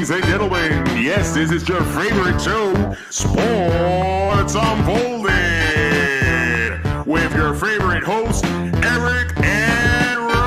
Ladies and gentlemen, yes, this is your favorite show, Sports Unfolded, with your favorite hosts, Eric and Ron.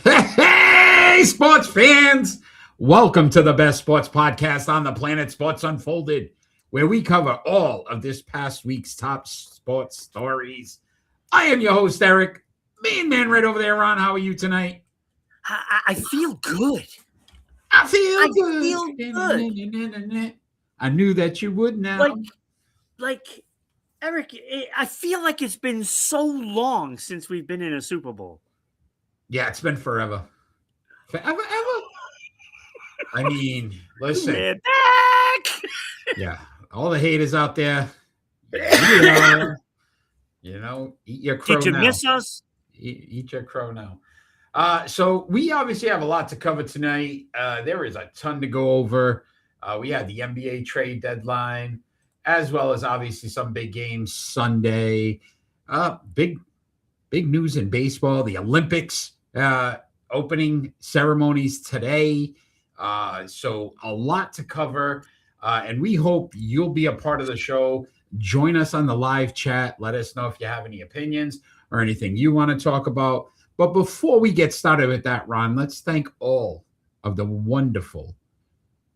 Hey, sports fans! Welcome to the best sports podcast on the planet, Sports Unfolded, where we cover all of this past week's top sports stories. I am your host, Eric. Main man right over there, Ron. How are you tonight? I feel good. I feel good. I knew that you would now. Like Eric, I feel like it's been so long since we've been in a Super Bowl. Yeah, it's been forever. Forever. I mean, listen. We're back. Yeah, all the haters out there. You know, eat your crow now. Did you miss us? Eat your crow now. So we obviously have a lot to cover tonight. There is a ton to go over. We had the NBA trade deadline, as well as obviously some big games Sunday. Big news in baseball. The Olympics opening ceremonies today. So a lot to cover. And we hope you'll be a part of the show. Join us on the live chat. Let us know if you have any opinions or anything you want to talk about. But before we get started with that, Ron, let's thank all of the wonderful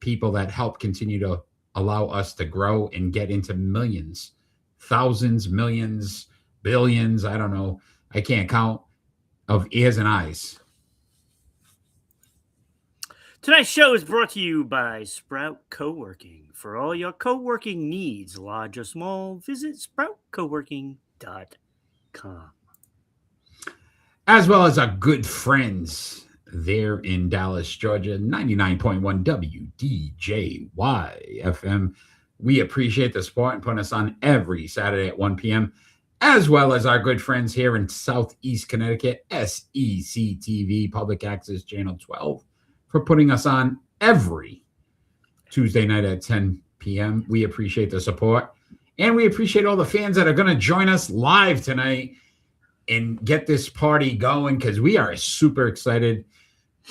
people that help continue to allow us to grow and get into millions, thousands, millions, billions. I don't know. I can't count of ears and eyes. Tonight's show is brought to you by Sprout Co-working. For all your co-working needs, large or small, visit sproutcoworking.com. As well as our good friends there in Dallas, Georgia, 99.1 WDJY FM. We appreciate the support and putting us on every Saturday at 1 p.m., as well as our good friends here in Southeast Connecticut, S6E6 TV, Public Access Channel 12, for putting us on every Tuesday night at 10 p.m. We appreciate the support, and we appreciate all the fans that are going to join us live tonight and get this party going, because we are super excited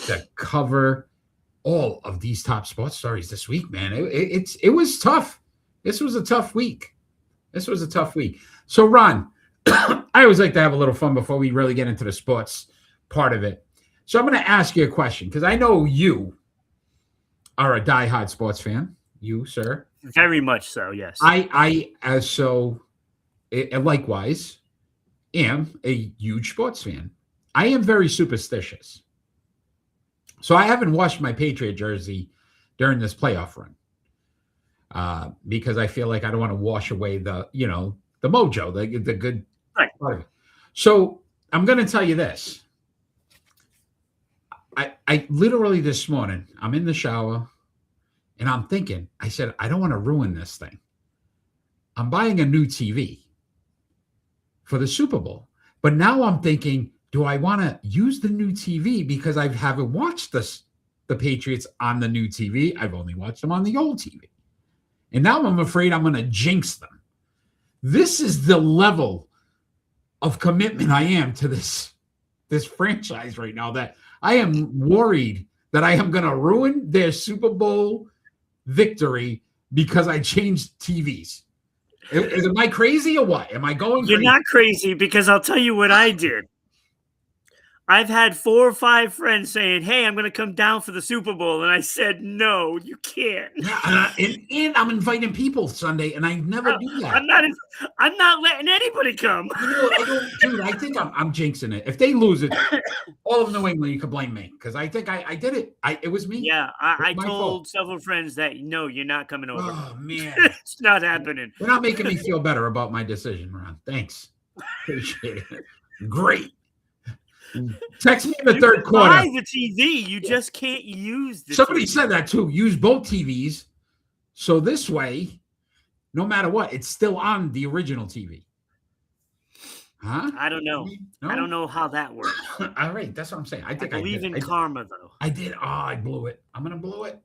to cover all of these top sports stories this week, man. It was tough. This was a tough week. So, Ron, I always like to have a little fun before we really get into the sports part of it. So I'm going to ask you a question, because I know you are a diehard sports fan. You, sir. Very much so, yes. Likewise, am a huge sports fan. I am very superstitious. So I haven't washed my Patriot jersey during this playoff run because I feel like I don't want to wash away the mojo, the good part of it. So I'm going to tell you this. I literally this morning, I'm in the shower and I'm thinking, I said, I don't want to ruin this thing. I'm buying a new TV for the Super Bowl. But now I'm thinking, do I want to use the new TV because I haven't watched the Patriots on the new TV? I've only watched them on the old TV. And now I'm afraid I'm going to jinx them. This is the level of commitment I am to this franchise right now, that I am worried that I am going to ruin their Super Bowl victory because I changed TVs. Am I crazy or what? Am I going crazy? You're not crazy, because I'll tell you what I did. I've had 4 or 5 friends saying, hey, I'm going to come down for the Super Bowl. And I said, no, you can't. And I'm inviting people Sunday, and I never do that. I'm not letting anybody come. Dude, I think I'm jinxing it. If they lose it, all of New England, you can blame me, because I think I did it. It was me. Yeah, I told several friends that, no, you're not coming over. Oh, man. It's not happening. You're not making me feel better about my decision, Ron. Thanks. Appreciate it. Great. Text me in the third quarter. Buy the TV. You just can't use the Somebody TV. said that too. Use both TVs. So this way, no matter what, it's still on the original TV. Huh? I don't know. No? I don't know how that works. All right, that's what I'm saying. I I think believe in karma, though. I did. Oh, I blew it. I'm gonna blow it.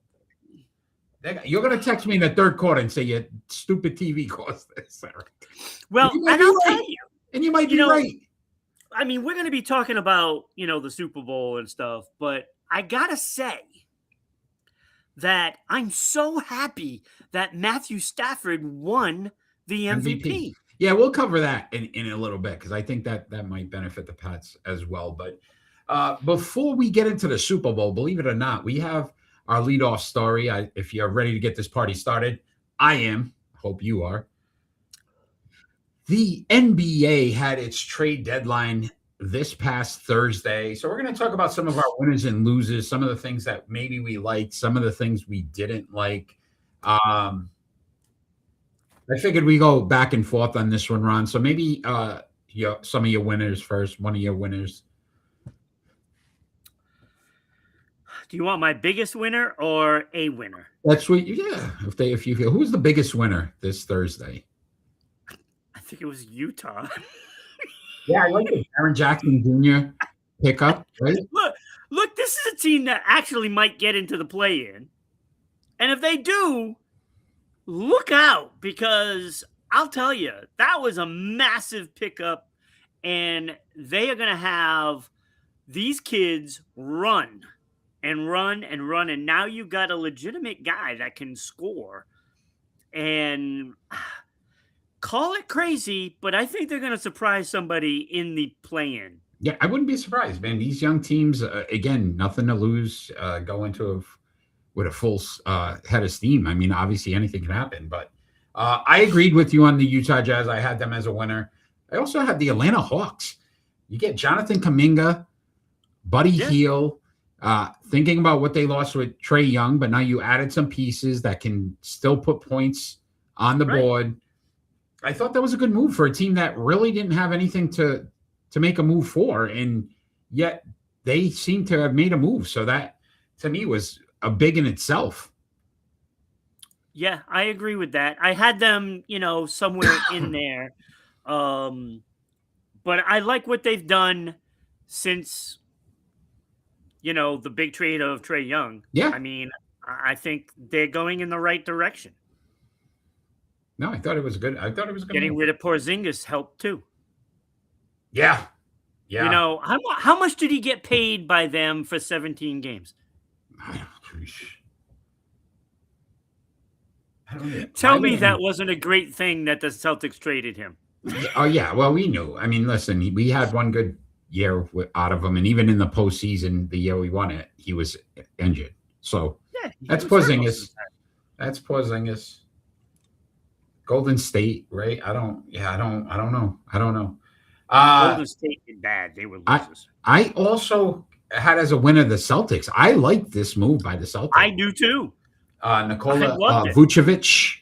You're gonna text me in the third quarter and say your stupid TV caused this, Eric. Well, You might and be I'll right. tell you. And you might be know, right. I mean, we're going to be talking about, the Super Bowl and stuff, but I got to say that I'm so happy that Matthew Stafford won the MVP. Yeah, we'll cover that in a little bit because I think that might benefit the Pats as well. But before we get into the Super Bowl, believe it or not, we have our leadoff story. If you're ready to get this party started, I am. Hope you are. The NBA had its trade deadline this past Thursday. So we're going to talk about some of our winners and losers, some of the things that maybe we liked, some of the things we didn't like. I figured we go back and forth on this one, Ron. So maybe some of your winners first, one of your winners. Do you want my biggest winner or a winner? That's what, yeah. If you feel, who's the biggest winner this Thursday? I think it was Utah. Yeah, I like the Aaron Jackson Jr. pickup, right? Look, this is a team that actually might get into the play-in. And if they do, look out, because I'll tell you, that was a massive pickup, and they are going to have these kids run and run and run, and now you've got a legitimate guy that can score. And call it crazy, but I think they're going to surprise somebody in the play-in. Yeah, I wouldn't be surprised, man. These young teams, again, nothing to lose, go into with a full head of steam. I mean, obviously anything can happen, but I agreed with you on the Utah Jazz. I had them as a winner. I also had the Atlanta Hawks. You get Jonathan Kuminga, Buddy Hield, thinking about what they lost with Trae Young, but now you added some pieces that can still put points on the board. I thought that was a good move for a team that really didn't have anything to make a move for, and yet they seem to have made a move. So that, to me, was a big in itself. Yeah, I agree with that. I had them, somewhere in there. But I like what they've done since, the big trade of Trae Young. Yeah. I mean, I think they're going in the right direction. No, I thought it was good. Getting rid of Porzingis helped too. Yeah. How much did he get paid by them for 17 games? I don't know. Tell me that wasn't a great thing that the Celtics traded him. Oh, yeah. Well, we knew. I mean, listen, we had one good year out of him, and even in the postseason, the year we won it, he was injured. So that's Porzingis. That's Porzingis. Golden State, right? I don't know. Golden State did bad. They were losers. I also had as a winner the Celtics. I like this move by the Celtics. I do too. Nikola Vucevic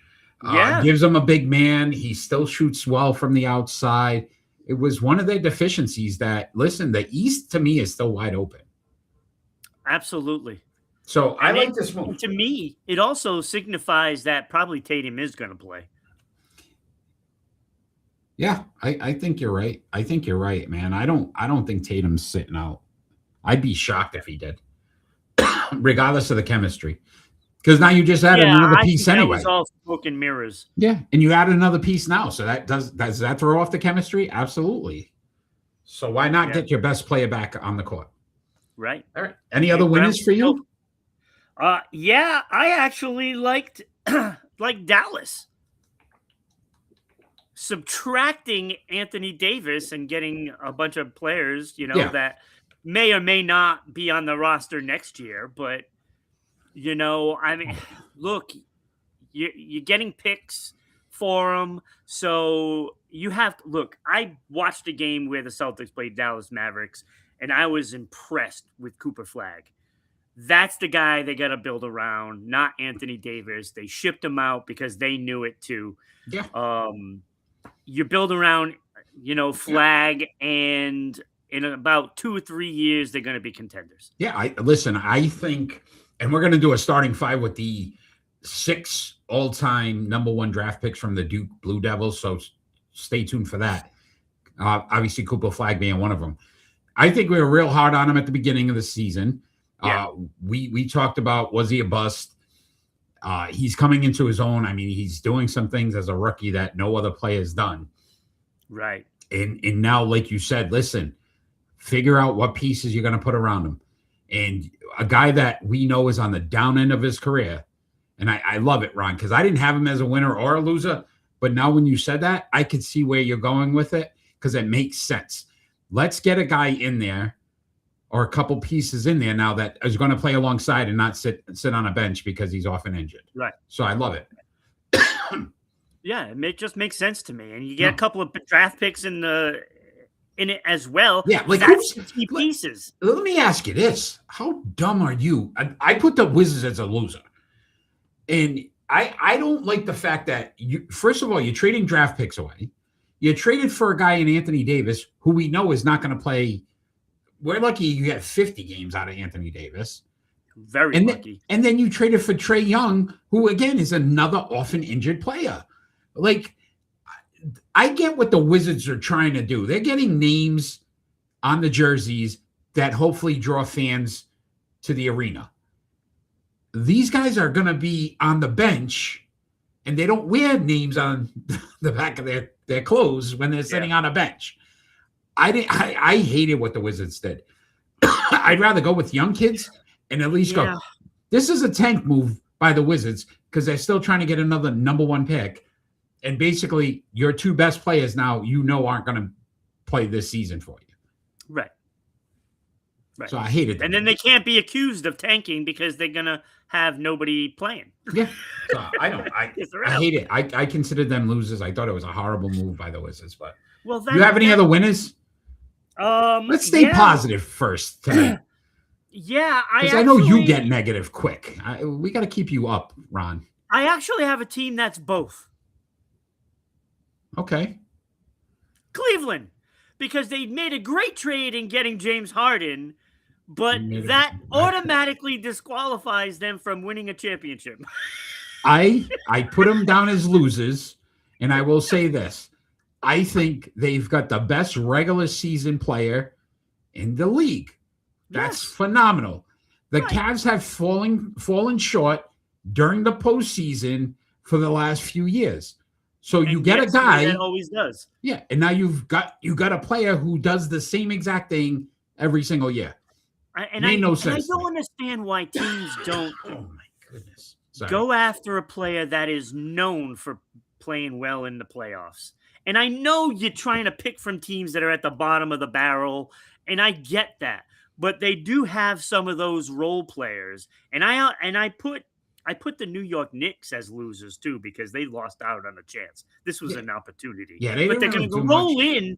gives them a big man. He still shoots well from the outside. It was one of their deficiencies that, listen, the East to me is still wide open. Absolutely. So I like this move. To me, it also signifies that probably Tatum is going to play. Yeah, I think you're right. I think you're right, man. I don't think Tatum's sitting out. I'd be shocked if he did, regardless of the chemistry. Because now you just added another piece anyway. That was all smoke and mirrors. Yeah, and you added another piece now. So does that throw off the chemistry? Absolutely. So why not get your best player back on the court? Right. All right. Any other winners for you? Yeah, I actually liked Dallas. Subtracting Anthony Davis and getting a bunch of players, that may or may not be on the roster next year. But, I mean, look, you're getting picks for them. So you have to look. I watched a game where the Celtics played Dallas Mavericks, and I was impressed with Cooper Flagg. That's the guy they got to build around, not Anthony Davis. They shipped him out because they knew it too. Yeah. You build around, Flagg, and in about 2 or 3 years, they're going to be contenders. Yeah, I think, and we're going to do a starting five with the 6 all-time number 1 draft picks from the Duke Blue Devils, so stay tuned for that. Obviously, Cooper Flag being one of them. I think we were real hard on him at the beginning of the season. Yeah. We talked about, was he a bust? He's coming into his own. I mean, he's doing some things as a rookie that no other player has done. Right. And now, like you said, listen, figure out what pieces you're going to put around him. And a guy that we know is on the down end of his career. And I love it, Ron, because I didn't have him as a winner or a loser. But now when you said that, I could see where you're going with it because it makes sense. Let's get a guy in there or a couple pieces in there now that is going to play alongside and not sit on a bench because he's often injured. Right. So I love it. Yeah, it just makes sense to me. And you get a couple of draft picks in it as well. Yeah, like that's key pieces. Let me ask you this. How dumb are you? I put the Wizards as a loser. And I don't like the fact that, first of all, you're trading draft picks away. You traded for a guy in Anthony Davis who we know is not going to play. We're lucky you get 50 games out of Anthony Davis. Very lucky. And then you traded for Trae Young, who, again, is another often injured player. Like, I get what the Wizards are trying to do. They're getting names on the jerseys that hopefully draw fans to the arena. These guys are going to be on the bench, and they don't wear names on the back of their clothes when they're sitting on a bench. I hated what the Wizards did. I'd rather go with young kids and at least go. This is a tank move by the Wizards because they're still trying to get another number one pick. And basically, your two best players now, aren't going to play this season for you. Right. So I hated that. And then they can't be accused of tanking because they're going to have nobody playing. Yeah. So I hate it. I considered them losers. I thought it was a horrible move by the Wizards. But do you have any other winners? Let's stay positive first tonight. Yeah. Because I know you get negative quick. We got to keep you up, Ron. I actually have a team that's both. Okay. Cleveland, because they made a great trade in getting James Harden, but that automatically disqualifies them from winning a championship. I put them down as losers, and I will say this. I think they've got the best regular season player in the league. That's phenomenal. The Cavs have fallen short during the postseason for the last few years. So you get a guy that always does. Yeah, and now you got a player who does the same exact thing every single year. I don't understand why teams don't go after a player that is known for playing well in the playoffs. And I know you're trying to pick from teams that are at the bottom of the barrel, and I get that. But they do have some of those role players. And I put the New York Knicks as losers too because they lost out on a chance. This was an opportunity. Yeah, but they're going to roll in.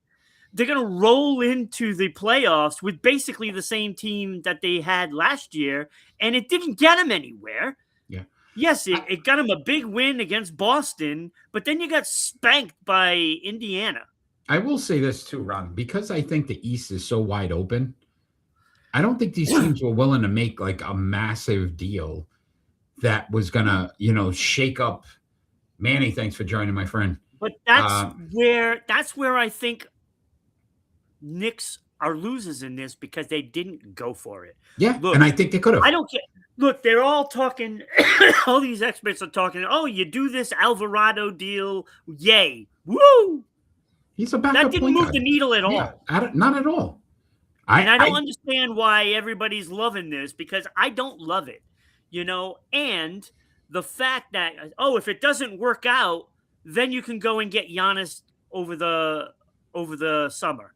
They're going to roll into the playoffs with basically the same team that they had last year, and it didn't get them anywhere. Yeah. Yes, it got them a big win against Boston, but then you got spanked by Indiana. I will say this too, Ron, because I think the East is so wide open. I don't think these teams were willing to make like a massive deal that was gonna, shake up. Manny, thanks for joining, my friend. But that's where I think Knicks are losers in this because they didn't go for it. Yeah, and I think they could have. I don't care. Look, they're all talking. All these experts are talking. Oh, you do this Alvarado deal, yay, woo! He's a backup. That didn't move the needle at all. Yeah, not at all. I don't understand why everybody's loving this because I don't love it. And the fact that, if it doesn't work out, then you can go and get Giannis over the summer.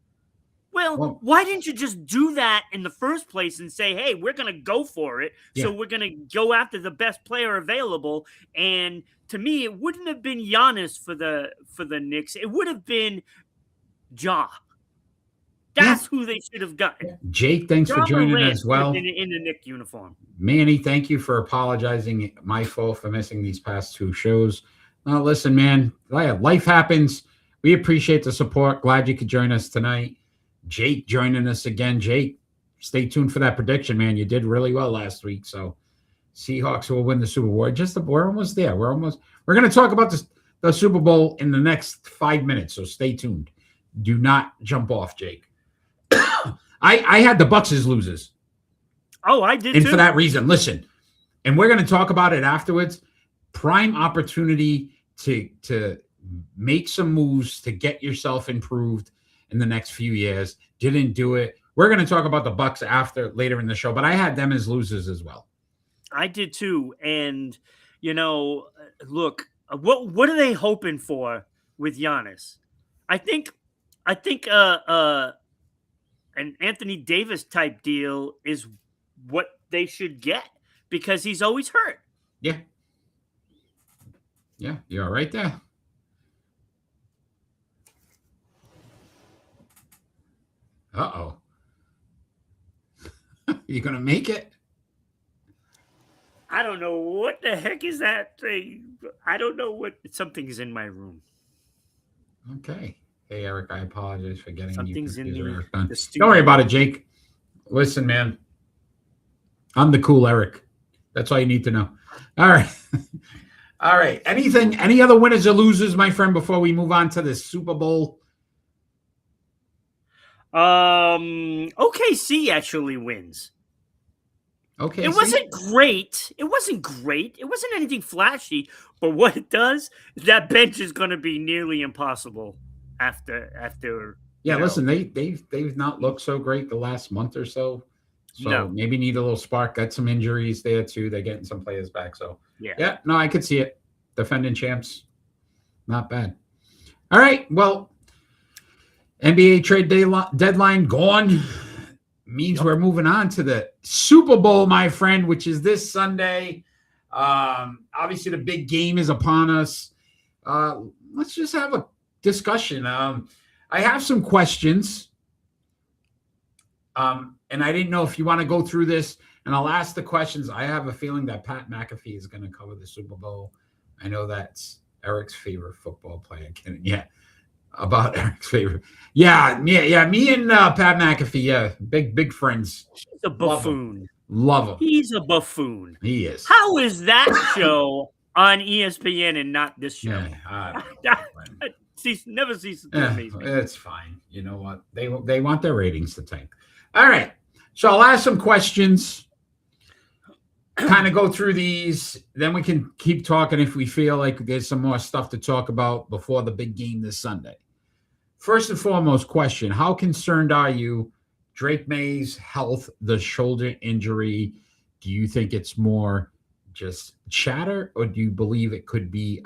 Well, why didn't you just do that in the first place and say, hey, we're going to go for it. Yeah. So we're going to go after the best player available. And to me, it wouldn't have been Giannis for the Knicks. It would have been Ja. That's who they should have gotten. Jake, thanks for joining us as well. In the Knicks uniform. Manny, thank you for apologizing. My fault for missing these past two shows. Listen, man, life happens. We appreciate the support. Glad you could join us tonight. Jake joining us again. Jake, stay tuned for that prediction, man. You did really well last week. So Seahawks will win the Super Bowl. We're almost there. We're going to talk about the Super Bowl in the next 5 minutes. So stay tuned. Do not jump off, Jake. I had the Bucks as losers. Oh, I did and too. For that reason, listen, and we're going to talk about it afterwards. Prime opportunity to make some moves to get yourself improved in the next few years. Didn't do it. We're going to talk about the Bucks later in the show, but I had them as losers as well. I did too. And look, what are they hoping for with Giannis? I think an Anthony Davis type deal is what they should get because he's always hurt. Yeah. Yeah, you're right there. Uh-oh. You going to make it? I don't know what the heck is that thing. I don't know what something's in my room. Okay. Hey, Eric, I apologize for getting something's you in Eric the Don't worry about it, Jake. Listen, man. I'm the cool Eric. That's all you need to know. All right. All right. Any other winners or losers, my friend, before we move on to the Super Bowl? OKC actually wins. Okay. It wasn't great. It wasn't great. It wasn't anything flashy. But what it does, that bench is going to be nearly impossible after. Yeah, listen, they've not looked so great the last month or so. So maybe need a little spark. Got some injuries there too. They're getting some players back. So yeah, no, I could see it. Defending champs, not bad. All right, well, NBA trade deadline gone. Means we're moving on to the Super Bowl, my friend, which is this Sunday. Obviously, the big game is upon us. Let's just have a discussion. I have some questions. And I didn't know if you want to go through this, and I'll ask the questions. I have a feeling that Pat McAfee is going to cover the Super Bowl. I know that's Eric's favorite football player. Yeah, about Eric's favorite. Yeah. Me and Pat McAfee, yeah, big friends. He's a buffoon. Love him. He's a buffoon. He is. How is that show on ESPN and not this show? Never ceases to amaze me. It's fine. You know what? They want their ratings to tank. All right. So I'll ask some questions, kind of go through these. Then we can keep talking if we feel like there's some more stuff to talk about before the big game this Sunday. First and foremost question, how concerned are you Drake May's health, the shoulder injury? Do you think it's more just chatter, or do you believe it could be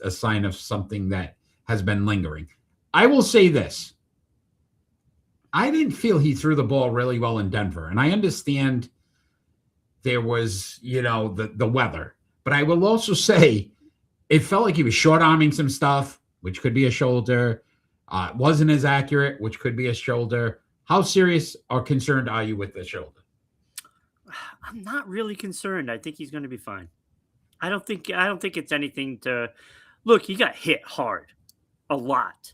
a sign of something that has been lingering? I will say this. I didn't feel he threw the ball really well in Denver. And I understand there was, the weather. But I will also say it felt like he was short-arming some stuff, which could be a shoulder. It wasn't as accurate, which could be a shoulder. How serious or concerned are you with the shoulder? I'm not really concerned. I think he's going to be fine. I don't think it's anything to look. He got hit hard a lot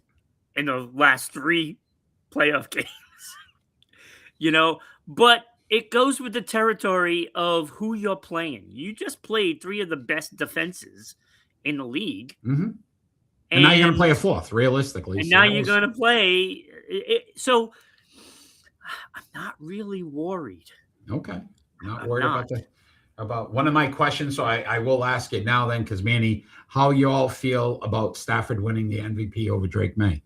in the last 3 playoff games, but it goes with the territory of who you're playing. You just played 3 of the best defenses in the league. Mm-hmm. And now you're going to play a 4th, realistically. And now you're going to play it. So I'm not really worried. Okay. Not worried about one of my questions. So I will ask it now then, because Manny, how you all feel about Stafford winning the MVP over Drake May?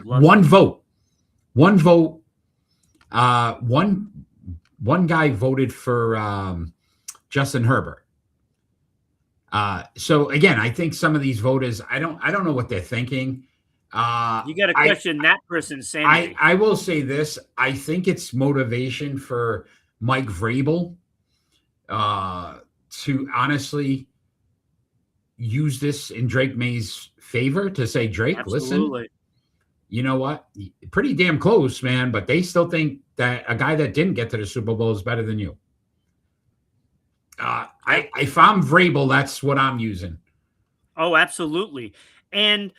One vote. One guy voted for Justin Herbert. So again, I think some of these voters, I don't know what they're thinking. You got to question that person's sanity. I will say this. I think it's motivation for Mike Vrabel to honestly use this in Drake May's favor to say, Drake, Absolutely. Listen, you know what? Pretty damn close, man. But they still think that a guy that didn't get to the Super Bowl is better than you. If I'm Vrabel, that's what I'm using. Oh, absolutely. And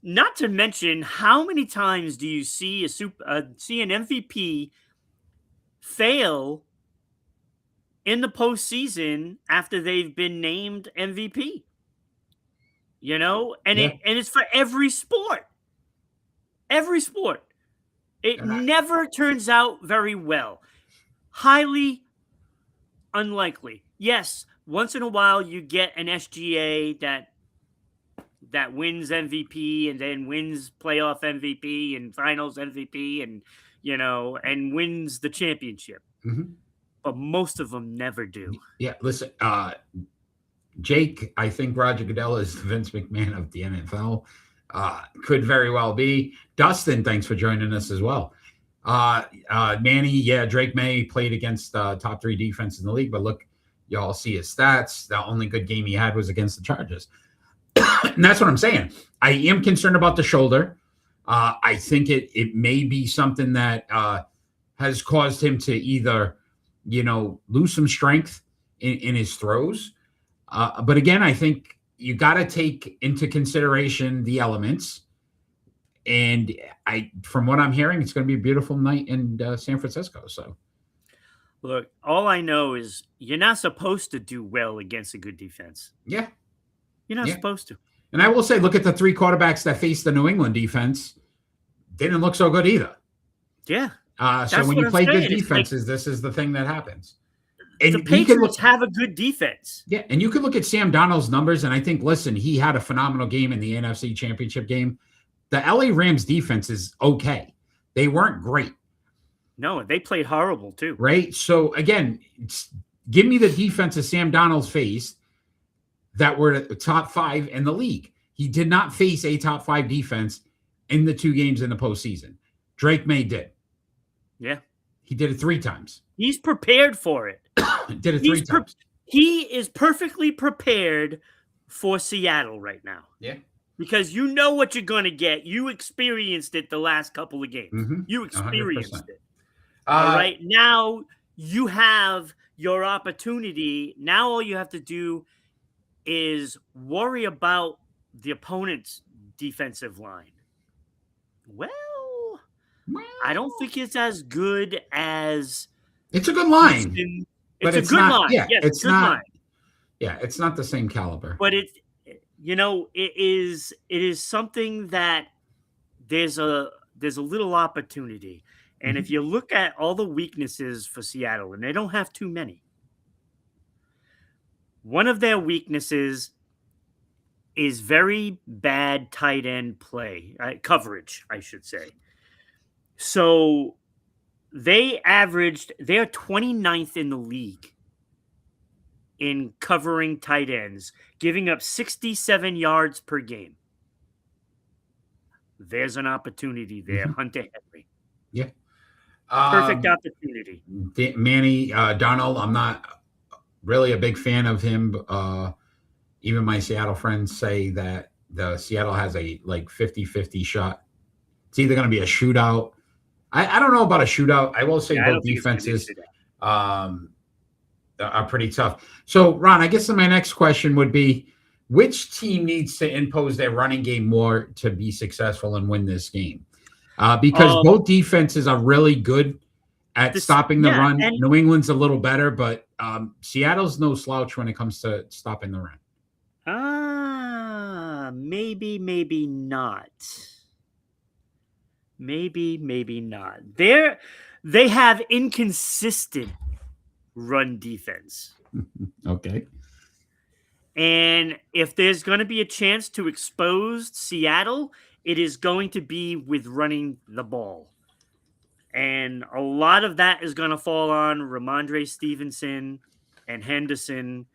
not to mention, how many times do you see see an MVP fail in the postseason after they've been named MVP? And it's for every sport. Every sport. It never turns out very well. Highly unlikely. Yes, once in a while you get an SGA that wins MVP and then wins playoff MVP and finals MVP and and wins the championship. Mm-hmm. But most of them never do. Yeah, listen, Jake, I think Roger Goodell is the Vince McMahon of the NFL. Could very well be. Dustin, thanks for joining us as well. Manny, yeah, Drake May played against top 3 defense in the league, but look, y'all see his stats. The only good game he had was against the Chargers. And that's what I'm saying. I am concerned about the shoulder. I think it may be something that has caused him to either, lose some strength in his throws. But again, I think you got to take into consideration the elements. And from what I'm hearing, it's going to be a beautiful night in San Francisco. So, look, all I know is you're not supposed to do well against a good defense. Yeah. You're not supposed to. And I will say, look at the 3 quarterbacks that faced the New England defense. Didn't look so good either. Yeah. So when you play good defenses, this is the thing that happens. And the Patriots have a good defense. Yeah, and you can look at Sam Darnold's numbers, and I think, listen, he had a phenomenal game in the NFC Championship game. The LA Rams defense is okay. They weren't great. No, they played horrible too. Right? So, again, give me the defenses Sam Darnold faced that were the top 5 in the league. He did not face a top 5 defense in the 2 games in the postseason. Drake May did. Yeah. He did it 3 times. He's prepared for it. Did it 3 times. He is perfectly prepared for Seattle right now. Yeah. Because you know what you're going to get. You experienced it the last couple of games. Mm-hmm. You experienced 100%. it. All right. Now you have your opportunity. Now all you have to do is worry about the opponent's defensive line. Well, I don't think it's as good as... It's a good line. It's a good line. Yeah, yes, it's good not. Line. Yeah, it's not the same caliber. But it is something that there's a little opportunity. And if you look at all the weaknesses for Seattle, and they don't have too many, one of their weaknesses is very bad tight end play, coverage, I should say. So they're 29th in the league in covering tight ends, giving up 67 yards per game. There's an opportunity there, Hunter Henry. Yeah. Perfect opportunity. Manny Darnold, I'm not really a big fan of him. Even my Seattle friends say that the Seattle has a 50-50 shot. It's either going to be a shootout. I don't know about a shootout. I will say both defenses are pretty tough. So, Ron, I guess my next question would be, which team needs to impose their running game more to be successful and win this game? Because both defenses are really good at stopping the run. New England's a little better, but Seattle's no slouch when it comes to stopping the run. Maybe not. Maybe not. They have inconsistent run defense. Okay. And if there's going to be a chance to expose Seattle, it is going to be with running the ball. And a lot of that is going to fall on Ramondre Stevenson and Henderson.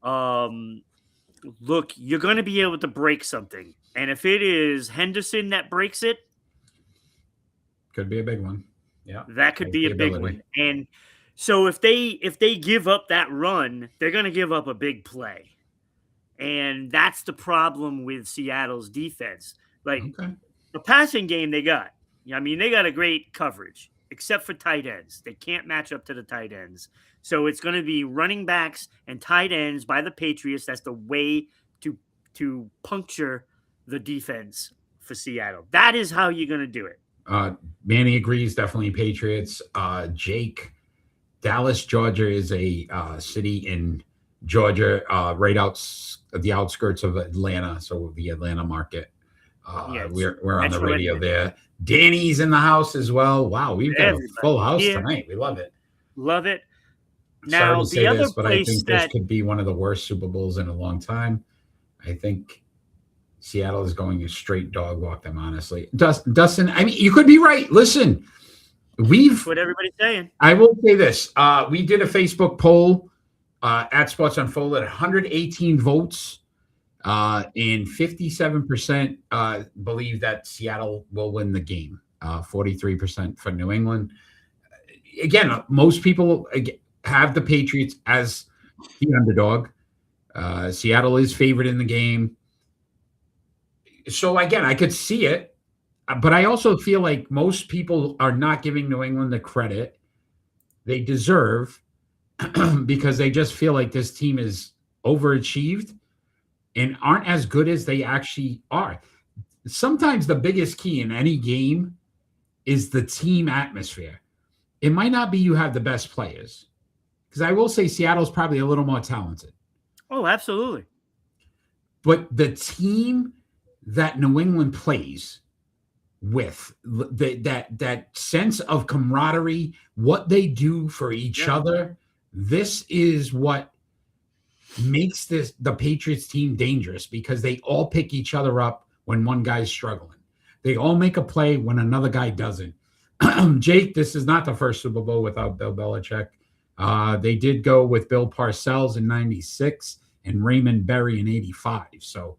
Look, you're going to be able to break something. And if it is Henderson that breaks it, could be a big one. Yeah. That could be a big one. And so if they give up that run, they're going to give up a big play. And that's the problem with Seattle's defense. The passing game they got. I mean, they got a great coverage, except for tight ends. They can't match up to the tight ends. So it's going to be running backs and tight ends by the Patriots. That's the way to puncture the defense for Seattle. That is how you're going to do it. Manny agrees, definitely Patriots. Jake, Dallas, Georgia is a city in Georgia, right out the outskirts of Atlanta, so the Atlanta market. We're on the radio there. Danny's in the house as well. Wow, we've got a full house tonight. We love it. Love it. Now, sorry to say this, but I think this could be one of the worst Super Bowls in a long time. I think Seattle is going a straight dog walk them, honestly. Dustin, I mean, you could be right. Listen, that's what everybody's saying. I will say this. We did a Facebook poll at Sports Unfolded, 118 votes, and 57% believe that Seattle will win the game, 43% for New England. Again, most people have the Patriots as the underdog. Seattle is favored in the game. So, again, I could see it, but I also feel like most people are not giving New England the credit they deserve because they just feel like this team is overachieved and aren't as good as they actually are. Sometimes the biggest key in any game is the team atmosphere. It might not be you have the best players, because I will say Seattle's probably a little more talented. Oh, absolutely. But the team that New England plays with, that sense of camaraderie, what they do for each other, this is what makes the Patriots team dangerous, because they all pick each other up when one guy's struggling. They all make a play when another guy doesn't. Jake, this is not the first Super Bowl without Bill Belichick. They did go with Bill Parcells in 96 and Raymond Berry in 85. So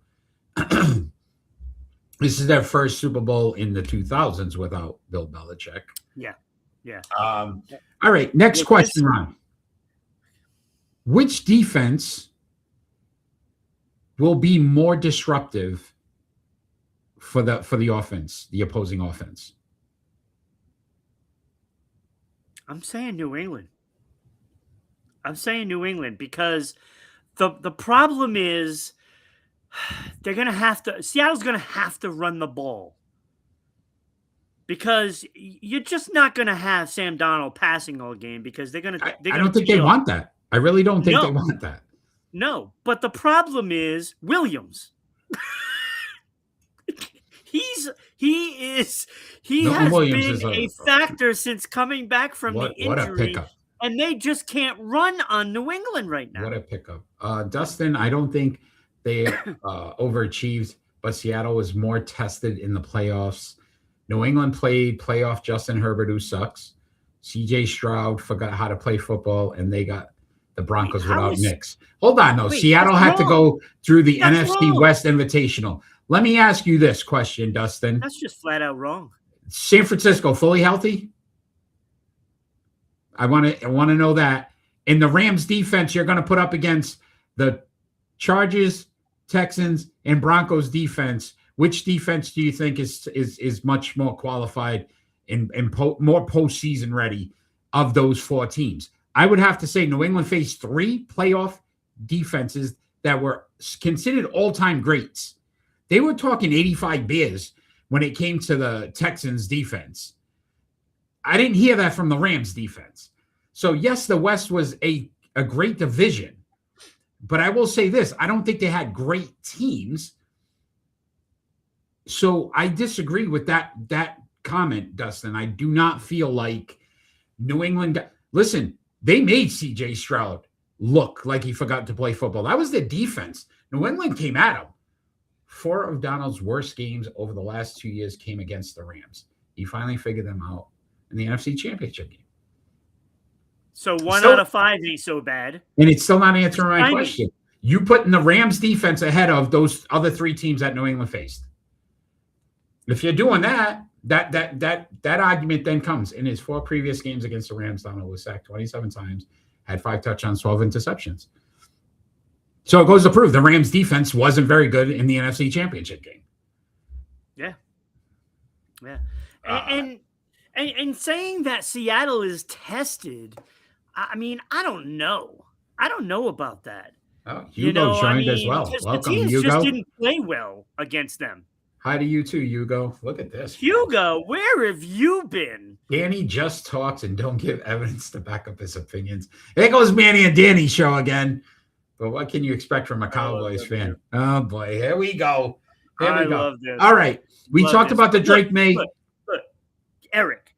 this is their first Super Bowl in the 2000s without Bill Belichick. Yeah. All right, next question, Ron. Which defense will be more disruptive for the offense, the opposing offense? I'm saying New England. Because the problem is Seattle's going to have to run the ball, because you're just not going to have Sam Darnold passing all game, because they're going to. I don't think they want that. I really don't think they want that. No, but the problem is Williams. He has been a factor since coming back from the injury. What a pickup. And they just can't run on New England right now. What a pickup. Dustin, I don't think they overachieved, but Seattle was more tested in the playoffs. New England played playoff Justin Herbert, who sucks. C.J. Stroud forgot how to play football, and they got the Broncos without Knicks. Hold on, though. Seattle had to go through the NFC West Invitational. Let me ask you this question, Dustin. That's just flat out wrong. San Francisco, fully healthy? I want to know that. In the Rams defense, you're going to put up against the Chargers, Texans, and Broncos defense. Which defense do you think is much more qualified and more postseason ready of those four teams? I would have to say New England faced three playoff defenses that were considered all-time greats. They were talking 85 Bears when it came to the Texans defense. I didn't hear that from the Rams defense. So, yes, the West was a great division. But I will say this. I don't think they had great teams. So I disagree with that comment, Dustin. I do not feel like New England – listen, they made C.J. Stroud look like he forgot to play football. That was their defense. New England came at him. 4 of Donald's worst games over the last 2 years came against the Rams. He finally figured them out in the NFC Championship game. So 1 out of 5 ain't so bad. And it's still not answering my question. You putting the Rams defense ahead of those other 3 teams that New England faced. If you're doing that argument then comes. In his 4 previous games against the Rams, Donald was sacked 27 times, had 5 touchdowns, 12 interceptions. So it goes to prove the Rams defense wasn't very good in the NFC Championship game. Yeah. And saying that Seattle is tested, I mean, I don't know. I don't know about that. Oh, Hugo joined as well. Welcome, the teams Hugo. Just didn't play well against them. Hi to you too, Hugo. Look at this. Hugo, where have you been? Danny just talks and don't give evidence to back up his opinions. There goes Manny and Danny's show again. But what can you expect from a Cowboys fan? Oh, boy. Here we go. There we I go. love this. All right. We Love talked this. about the Drake Look, May. look, Eric,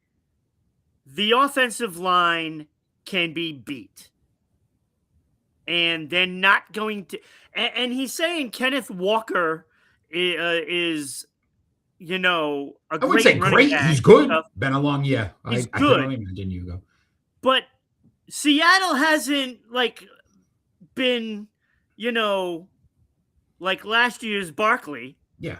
the offensive line can be beat. And they're not going to. And he's saying Kenneth Walker is a I would great say running great. back. He's good. Stuff. Been a long year. He's I good. can only imagine you go. But Seattle hasn't been, like last year's Barkley. Yeah.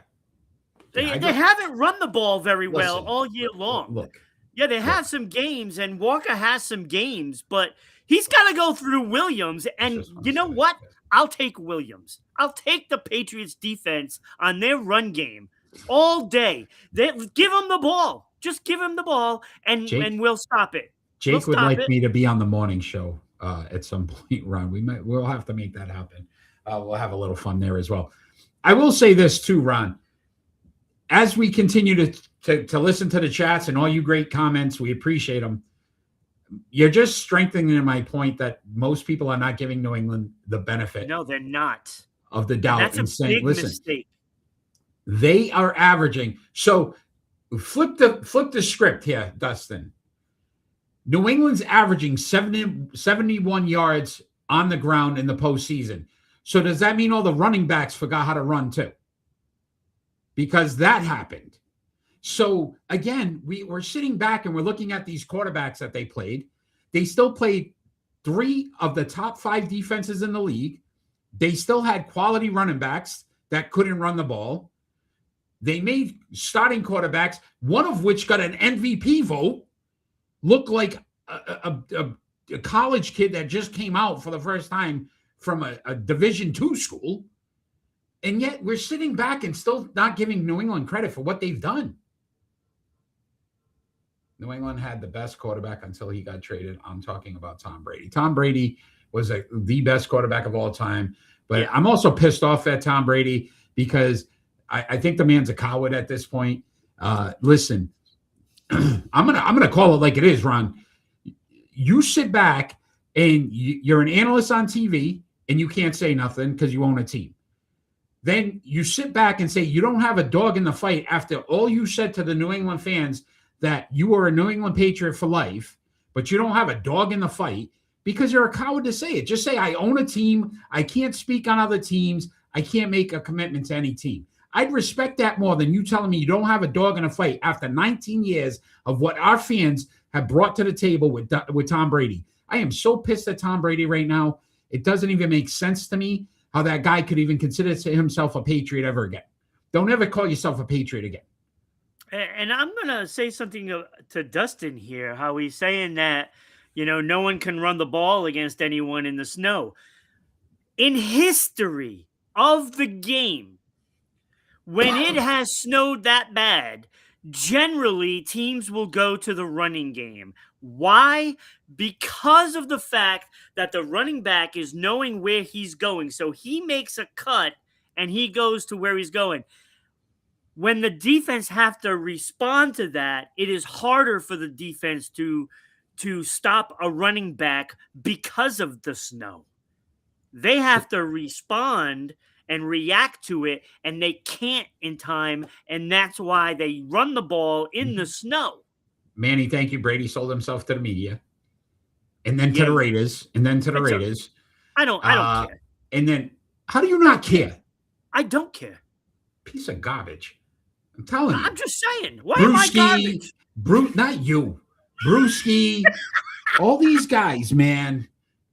They haven't run the ball very well all year long. Look. Yeah, they have some games, and Walker has some games, but he's got to go through Williams. And you know what? I'll take Williams. I'll take the Patriots defense on their run game all day. Give him the ball. Just give him the ball, and we'll stop it. Jake would like me to be on the morning show at some point, Ron. We'll have to make that happen. We'll have a little fun there as well. I will say this too, Ron. As we continue to listen to the chats and all you great comments, we appreciate them. You're just strengthening my point that most people are not giving New England the benefit. No, they're not. Of the doubt. That's and a saying, big mistake. They are averaging. So flip the script here, Dustin. New England's averaging 71 yards on the ground in the postseason. So does that mean all the running backs forgot how to run too? Because that happened. So again, we're sitting back and we're looking at these quarterbacks that they played. They still played 3 of the top 5 defenses in the league. They still had quality running backs that couldn't run the ball. They made starting quarterbacks, one of which got an MVP vote, look like a college kid that just came out for the first time from a Division II school. And yet we're sitting back and still not giving New England credit for what they've done. New England had the best quarterback until he got traded. I'm talking about Tom Brady. Tom Brady was the best quarterback of all time. But I'm also pissed off at Tom Brady because I think the man's a coward at this point. Listen, I'm gonna call it like it is, Ron. You sit back and you're an analyst on TV and you can't say nothing because you own a team. Then you sit back and say you don't have a dog in the fight after all you said to the New England fans that you are a New England Patriot for life, but you don't have a dog in the fight because you're a coward to say it. Just say, I own a team. I can't speak on other teams. I can't make a commitment to any team. I'd respect that more than you telling me you don't have a dog in a fight after 19 years of what our fans have brought to the table with Tom Brady. I am so pissed at Tom Brady right now. It doesn't even make sense to me how that guy could even consider himself a Patriot ever again. Don't ever call yourself a Patriot again. And I'm going to say something to Dustin here, how he's saying that, no one can run the ball against anyone in the snow. In history of the game, when it has snowed that bad, generally teams will go to the running game. Why? Because of the fact that the running back is knowing where he's going. So he makes a cut and he goes to where he's going. When the defense have to respond to that, it is harder for the defense to stop a running back because of the snow. They have to respond and react to it, and they can't in time, and that's why they run the ball in the snow. Manny, thank you. Brady sold himself to the media, and then to the Raiders, and then to the Raiders. I don't care. And then, how do you not care? I don't care. Piece of garbage. I'm telling you. I'm just saying. Why am I garbage? Not you. Brewski. All these guys, man,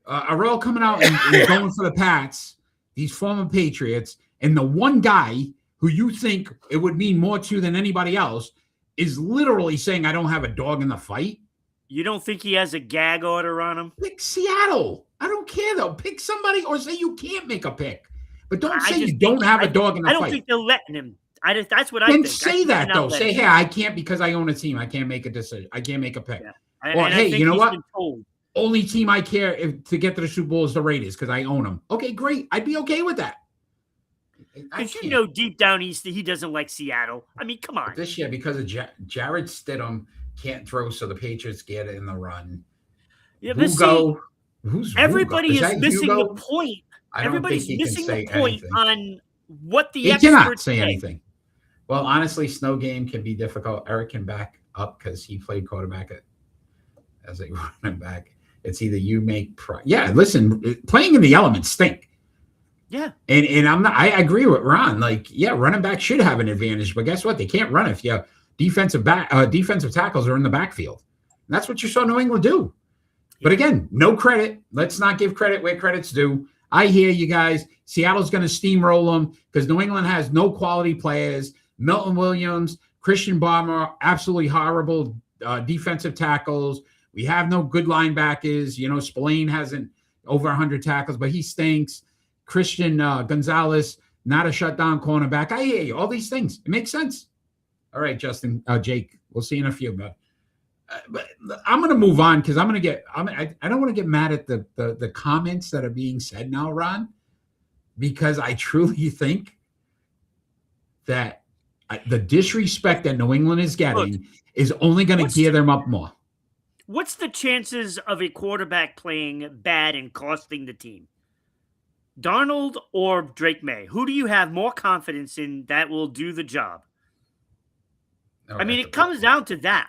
are all coming out and going for the Pats, these former Patriots, and the one guy who you think it would mean more to than anybody else is literally saying, I don't have a dog in the fight. You don't think he has a gag order on him? Pick Seattle. I don't care, though. Pick somebody or say you can't make a pick. But don't say you don't have a dog in the fight. I don't think they're letting him. That's what I think. Then say that, though. Say, hey, I can't because I own a team. I can't make a decision. I can't make a pick. Yeah. Or, hey, you know what? Only team I care to get to the Super Bowl is the Raiders because I own them. Okay, great. I'd be okay with that. Because deep down he doesn't like Seattle. I mean, come on. But this year, because of Jarrett Stidham can't throw, so the Patriots get it in the run. Yeah, but who's everybody Hugo? is missing Hugo? the point. Everybody's missing the point anything. what the He cannot experts say anything. Well, honestly, snow game can be difficult. Eric can back up because he played quarterback as a running back. It's either you make listen, playing in the elements stink. Yeah. And I agree with Ron. Like, yeah, running back should have an advantage, but guess what? They can't run if you defensive tackles are in the backfield. And that's what you saw New England do. But again, no credit. Let's not give credit where credit's due. I hear you guys. Seattle's going to steamroll them because New England has no quality players. Milton Williams, Christian Barmore, absolutely horrible defensive tackles. We have no good linebackers. Spillane hasn't over 100 tackles, but he stinks. Christian Gonzalez, not a shutdown cornerback. I hear you. All these things. It makes sense. All right, Justin, Jake, we'll see you in a few. But I'm going to move on because I don't want to get mad at the comments that are being said now, Ron, because I truly think that the disrespect that New England is getting is only going to gear them up more. What's the chances of a quarterback playing bad and costing the team? Darnold or Drake May? Who do you have more confidence in that will do the job? I mean, it comes down to that.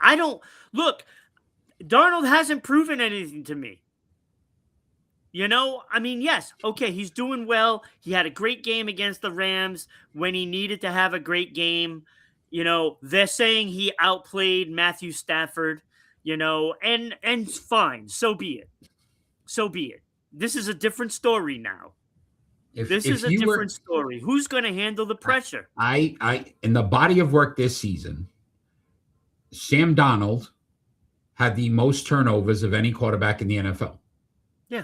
Darnold hasn't proven anything to me. Yes, okay, he's doing well. He had a great game against the Rams when he needed to have a great game. They're saying he outplayed Matthew Stafford, and fine. So be it. This is a different story now. This is a different story. Who's going to handle the pressure? In the body of work this season, Sam Darnold had the most turnovers of any quarterback in the NFL. Yeah.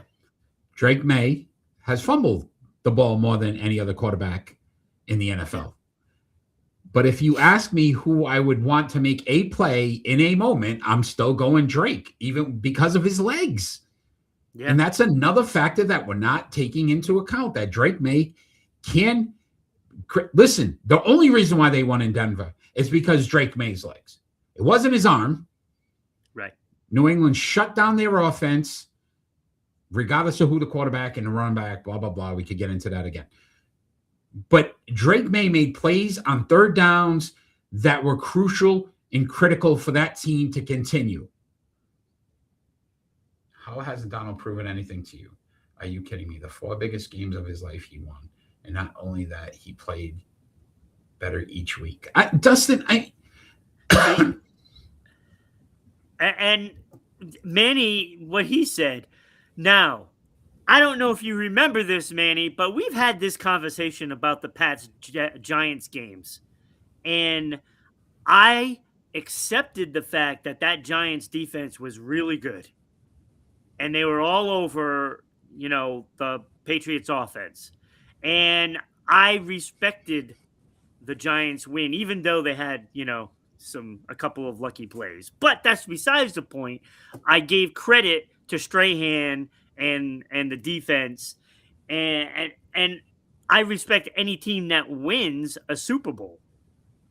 Drake May has fumbled the ball more than any other quarterback in the NFL. But if you ask me who I would want to make a play in a moment, I'm still going Drake, even because of his legs. Yeah. And that's another factor that we're not taking into account, that Drake May can – listen, the only reason why they won in Denver is because Drake May's legs. It wasn't his arm. Right. New England shut down their offense, regardless of who the quarterback and the running back, blah, blah, blah. We could get into that again. But Drake May made plays on third downs that were crucial and critical for that team to continue. How hasn't Donald proven anything to you? Are you kidding me? The 4 biggest games of his life he won. And not only that, he played better each week. Dustin, And Manny, what he said. Now, I don't know if you remember this, Manny, but we've had this conversation about the Pats Giants games. And I accepted the fact that Giants defense was really good. And they were all over, the Patriots offense. And I respected the Giants win, even though they had, a couple of lucky plays. But that's besides the point. I gave credit to Strahan and the defense. And I respect any team that wins a Super Bowl.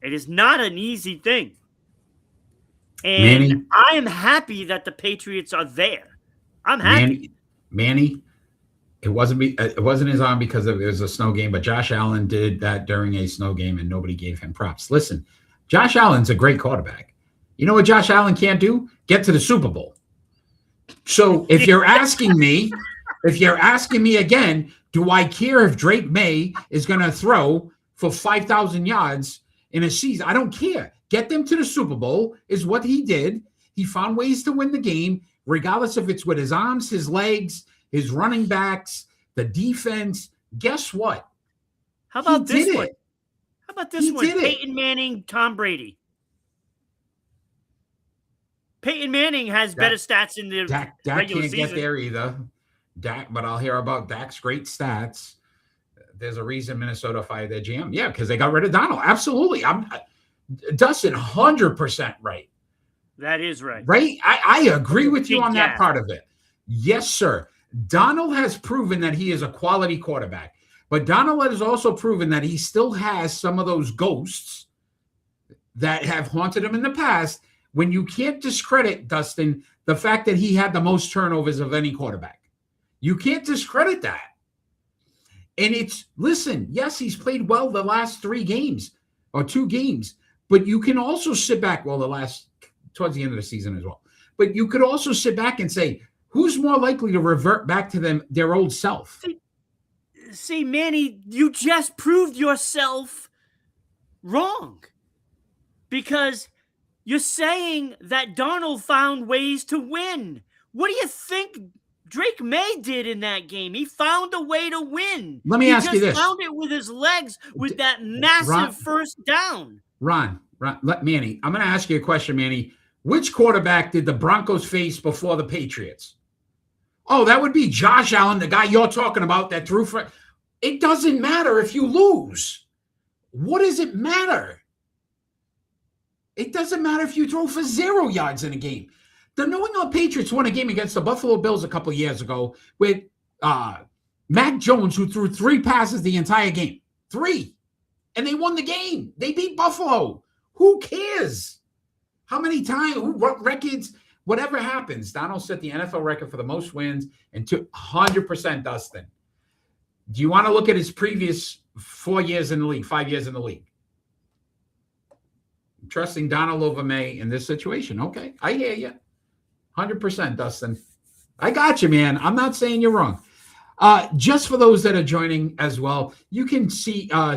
It is not an easy thing. And I am happy that the Patriots are there. I'm happy. Manny, it wasn't his arm because it was a snow game, but Josh Allen did that during a snow game and nobody gave him props. Listen, Josh Allen's a great quarterback. You know what Josh Allen can't do? Get to the Super Bowl. So if you're asking me again, do I care if Drake May is going to throw for 5,000 yards in a season? I don't care. Get them to the Super Bowl is what he did. He found ways to win the game, regardless if it's with his arms, his legs, his running backs, the defense. Guess what? How about this one? Peyton Manning, Tom Brady. Peyton Manning has better stats in the Dak regular can't season. Get there either. But I'll hear about Dak's great stats. There's a reason Minnesota fired their GM. Yeah, because they got rid of Donald. Absolutely. Dustin, 100% right. That is right. Right? I agree with you on that part of it. Yes, sir. Donald has proven that he is a quality quarterback. But Donald has also proven that he still has some of those ghosts that have haunted him in the past, when you can't discredit, Dustin, the fact that he had the most turnovers of any quarterback. You can't discredit that. And listen, yes, he's played well the last 3 games or 2 games, but you can also sit back, towards the end of the season as well. But you could also sit back and say, who's more likely to revert back to their old self? See, Manny, you just proved yourself wrong. Because you're saying that Darnold found ways to win. What do you think Drake May did in that game? He found a way to win. Let me ask you this. He just found it with his legs with that massive first down. Manny, I'm going to ask you a question, Manny. Which quarterback did the Broncos face before the Patriots? Oh, that would be Josh Allen, the guy you're talking about that threw for. It doesn't matter if you lose. What does it matter? It doesn't matter if you throw for 0 yards in a game. The New England Patriots won a game against the Buffalo Bills a couple of years ago with Mac Jones, who threw 3 passes the entire game. 3. And they won the game. They beat Buffalo. Who cares? How many times, what records, whatever happens, Donald set the NFL record for the most wins and took 100%, Dustin. Do you want to look at his previous 4 years in the league, 5 years in the league? I'm trusting Donald over May in this situation. Okay, I hear you. 100%, Dustin. I got you, man. I'm not saying you're wrong. Just for those that are joining as well, you can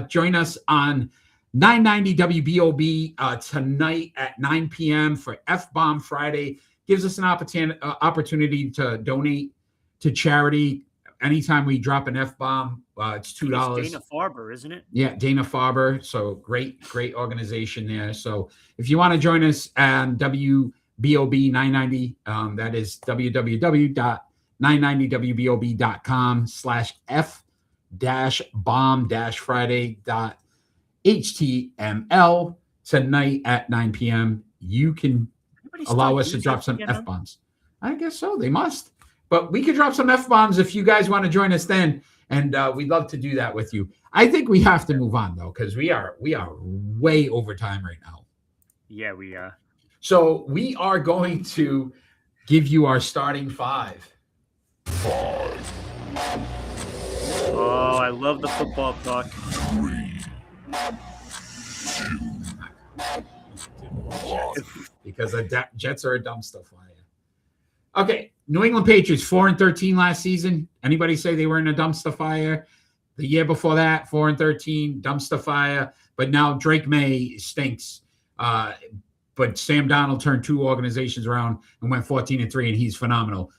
join us on 990 WBOB tonight at 9 p.m. for F-Bomb Friday. Gives us an opportunity to donate to charity. Anytime we drop an F-Bomb, it's $2. It's Dana-Farber, isn't it? Yeah, Dana-Farber. So great organization there. So if you want to join us on WBOB 990, that is www.990WBOB.com/F-bomb-Friday.html tonight at 9 p.m. You can allow us to drop some F-bombs. I guess so. They must. But we could drop some F-bombs if you guys want to join us then, and we'd love to do that with you. I think we have to move on, though, because we are way over time right now. Yeah, we are. So we are going to give you our starting 5. Oh, I love the football talk. 3, 2, because the Jets are a dumpster fire. Okay, New England Patriots 4-13 last season. Anybody say they were in a dumpster fire? The year before that, 4-13, dumpster fire. But now Drake May stinks. But Sam Darnold turned 2 organizations around and went 14-3, and he's phenomenal.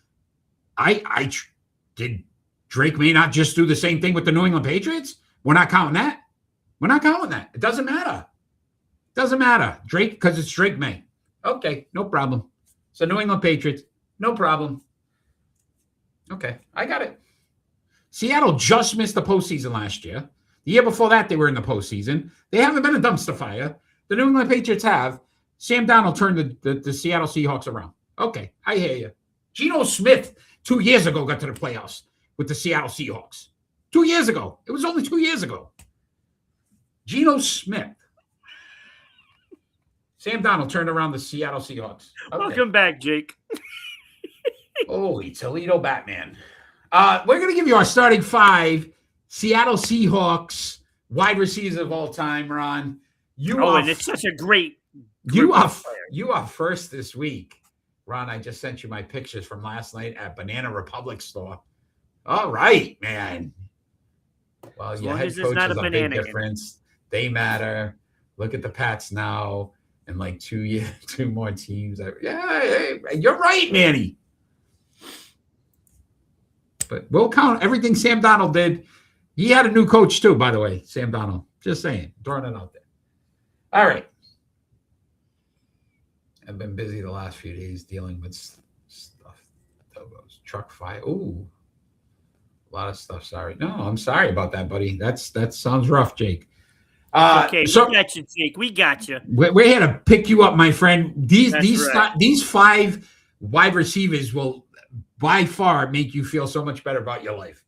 Did Drake May not just do the same thing with the New England Patriots? We're not counting that. It doesn't matter. Drake, because it's Drake May. Okay, no problem. So New England Patriots, no problem. Okay, I got it. Seattle just missed the postseason last year. The year before that, they were in the postseason. They haven't been a dumpster fire. The New England Patriots have. Sam Darnold turned the Seattle Seahawks around. Okay, I hear you. Geno Smith 2 years ago got to the playoffs with the Seattle Seahawks. 2 years ago. It was only 2 years ago. Geno Smith. Sam Darnold turned around the Seattle Seahawks. Okay. Welcome back, Jake. Holy Toledo Batman. We're going to give you our starting 5 Seattle Seahawks wide receivers of all time, Ron. And it's such a great you are first this week. Ron, I just sent you my pictures from last night at Banana Republic store. All right, man. Well, your head coach is a big difference. They matter. Look at the Pats now and like 2 more teams. Yeah, you're right, Manny. But we'll count everything Sam Darnold did. He had a new coach too, by the way, Sam Darnold. Just saying, throwing it out there. All right. I've been busy the last few days dealing with stuff. Truck fire. Ooh. A lot of stuff. Sorry. No, I'm sorry about that, buddy. That sounds rough, Jake. Okay, we got you, Jake. We got you. We're here to pick you up, my friend. These 5 wide receivers will by far make you feel so much better about your life.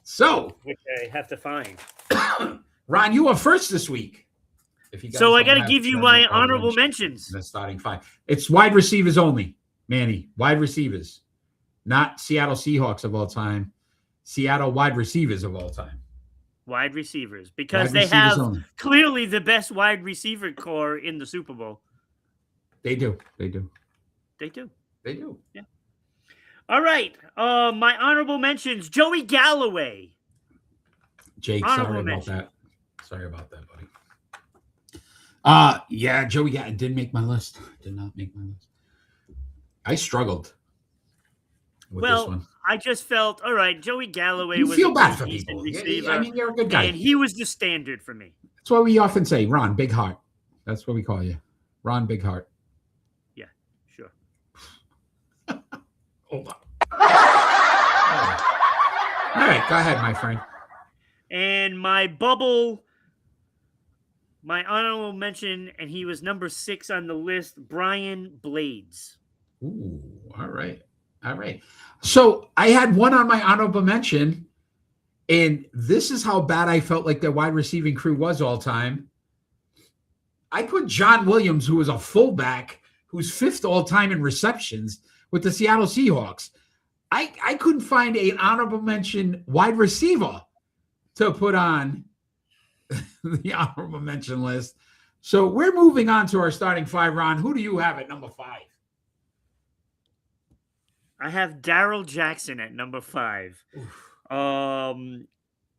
So, which I have to find. Ron, you are first this week. So I got to give you my honorable mentions. The starting 5. It's wide receivers only, Manny. Wide receivers, not Seattle Seahawks of all time. Seattle wide receivers of all time. Wide receivers, because Wide they receivers have only. clearly the best wide receiver core in the Super Bowl. They do. They do. They do. They do. Yeah. All right. My honorable mentions: Joey Galloway. Jake, Honorable sorry about mention. that. Sorry about that, buddy. Yeah, Joey didn't make my list. Did not make my list. I struggled with this one. I just felt, all right, Joey Galloway You was feel a bad for decent people. receiver. I mean, you're a good guy. And he was the standard for me. That's why we often say, Ron, Big Heart. That's what we call you. Ron, Big Heart. Yeah, sure. Hold on. All right, go ahead, my friend. And my bubble, my honorable mention, and he was number 6 on the list, Brian Blades. Ooh, all right. All right. So I had one on my honorable mention, and this is how bad I felt like the wide receiving crew was all time. I put John Williams, who was a fullback, who's 5th all time in receptions with the Seattle Seahawks. I couldn't find an honorable mention wide receiver to put on the honorable mention list. So we're moving on to our starting 5, Ron. Who do you have at number 5? I have Daryl Jackson at number 5.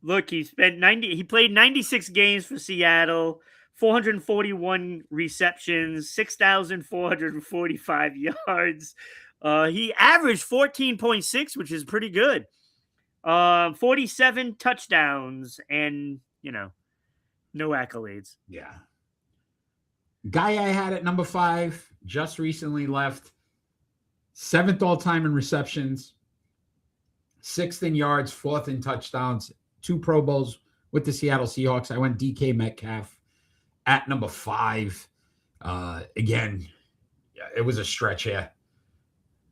Look, he played 96 games for Seattle, 441 receptions, 6,445 yards. He averaged 14.6, which is pretty good. 47 touchdowns and, no accolades. Yeah. Guy I had at number 5 just recently left. 7th all-time in receptions, 6th in yards, 4th in touchdowns, 2 Pro Bowls with the Seattle Seahawks. I went DK Metcalf at number 5. Again, it was a stretch here.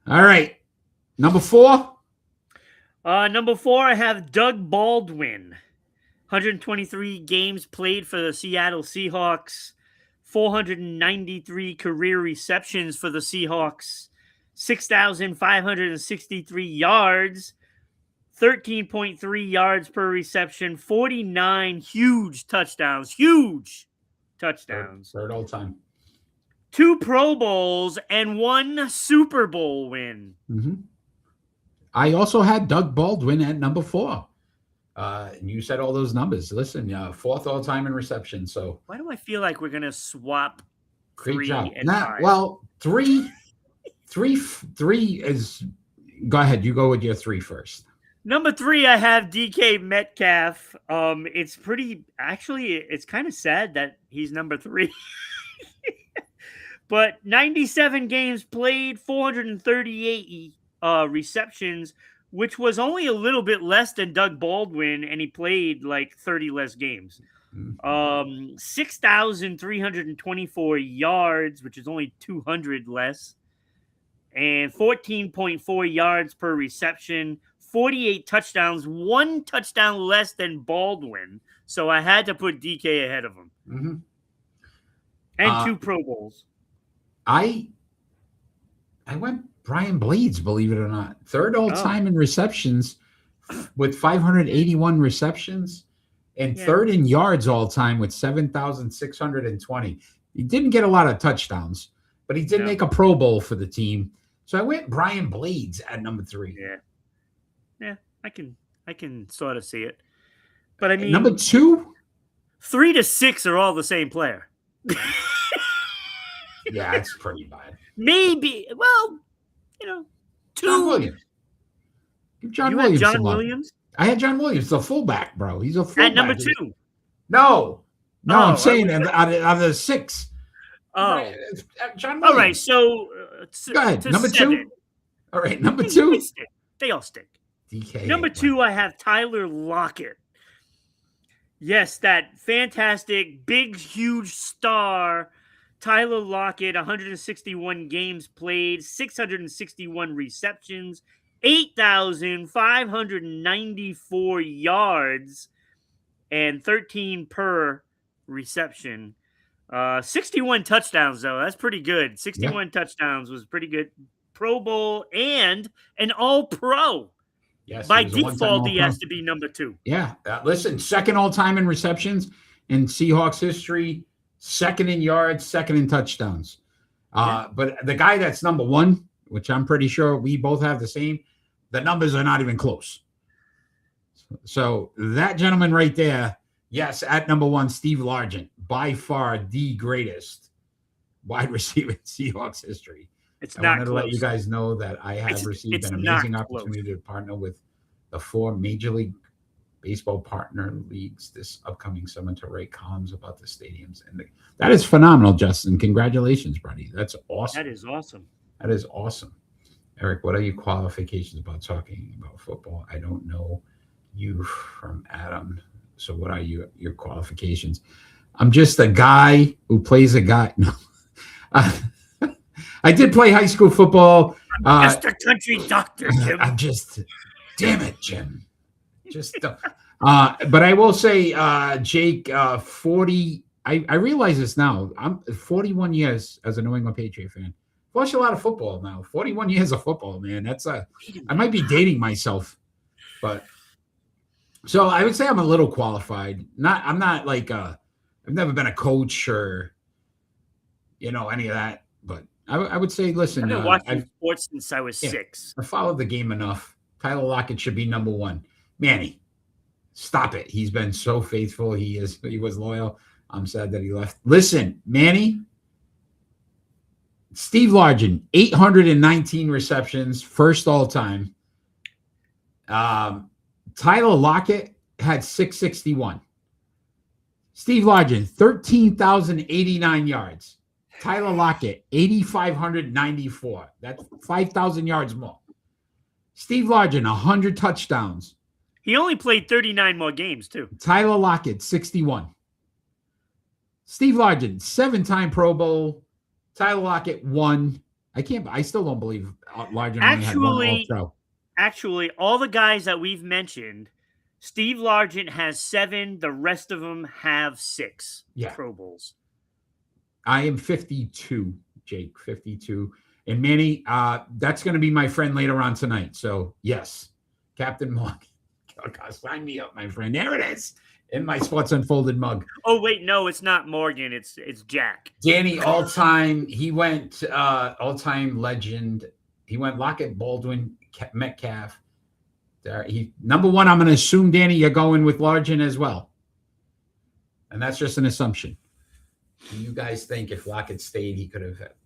All right. Number 4? Number 4, I have Doug Baldwin. 123 games played for the Seattle Seahawks, 493 career receptions for the Seahawks, 6,563 yards, 13.3 yards per reception, 49 huge touchdowns. Third all time. 2 Pro Bowls and 1 Super Bowl win. Mm-hmm. I also had Doug Baldwin at number 4. And you said all those numbers. Listen, 4th all time in reception. So why do I feel like we're gonna swap great 3 job. and 5? Well, three is. Go ahead. You go with your 3 first. Number 3, I have DK Metcalf. It's kind of sad that he's number 3. But 97 games played, 438 receptions, which was only a little bit less than Doug Baldwin, and he played like 30 less games. 6,324 yards, which is only 200 less, and 14.4 yards per reception, 48 touchdowns, 1 touchdown less than Baldwin. So I had to put DK ahead of him. Mm-hmm. And 2 Pro Bowls. I went Brian Blades, believe it or not. 3rd all time in receptions with 581 receptions, and 3rd in yards all time with 7,620. He didn't get a lot of touchdowns, but he did make a Pro Bowl for the team. So I went Brian Blades at number 3. Yeah, I can sort of see it. But I mean, number 2, 3 to 6 are all the same player. Yeah, it's pretty bad. Maybe, 2. John Williams. Give John You Williams. had John Williams? I had John Williams, the fullback, bro. He's a fullback. At number 2. No, I'm saying out of the 6. Oh, John Williams. All right, so go ahead. Number 7. 2. All right, number 2. They all stick. DK. Number 2, I have Tyler Lockett. Yes, that fantastic, big, huge star. Tyler Lockett, 161 games played, 661 receptions, 8,594 yards, and 13 per reception. 61 touchdowns, though. That's pretty good. 61 touchdowns was pretty good. Pro Bowl and an All-Pro. Yes. By he was a one-time default, he All-Pro. has to be number 2. Yeah. Listen, second all-time in receptions in Seahawks history, second in yards, second in touchdowns. But the guy that's number 1, which I'm pretty sure we both have the same, the numbers are not even close. So that gentleman right there, yes, at number 1, Steve Largent, by far the greatest wide receiver in Seahawks history. It's I not wanted to close. let you guys know that I have received an amazing opportunity to partner with the 4 Major League Baseball partner leagues this upcoming summer to write columns about the stadiums. And that is phenomenal, Justin. Congratulations, buddy. That's awesome. That is awesome. That is awesome. Eric, what are your qualifications about talking about football? I don't know you from Adam. So what are your qualifications? I'm just a guy who plays a guy. No. I did play high school football. Just a country doctor, Jim. I'm just, damn it, Jim. Just, but I will say, Jake, 40. I realize this now. I'm 41 years as a New England Patriot fan. Watch a lot of football now. 41 years of football, man. I might be dating myself, but so I would say I'm a little qualified. I'm not like I've never been a coach or any of that. But I would say, listen, I've been watching sports since I was 6. I followed the game enough. Tyler Lockett should be number 1. Manny, stop it. He's been so faithful. He was loyal. I'm sad that he left. Listen, Manny, Steve Largent, 819 receptions, first all time. Tyler Lockett had 661. Steve Largent, 13,089 yards. Tyler Lockett, 8,594. That's 5,000 yards more. Steve Largent, 100 touchdowns. He only played 39 more games, too. Tyler Lockett, 61. Steve Largent, 7-time Pro Bowl. Tyler Lockett, 1. I still don't believe Largent only had 1 All-Pro. Actually, all the guys that we've mentioned, Steve Largent has 7. The rest of them have 6 Pro Bowls. I am 52, Jake, 52. And Manny, that's going to be my friend later on tonight. So, yes, Captain Morgan. Sign me up, my friend. There it is in my Sports Unfolded mug. Oh, wait, no, it's not Morgan. It's Jack. Danny, all-time. He went all-time legend. He went Lockett, Baldwin, Metcalf. Number 1, I'm going to assume, Danny, you're going with Largent as well. And that's just an assumption. Do you guys think if Lockett stayed, he could have at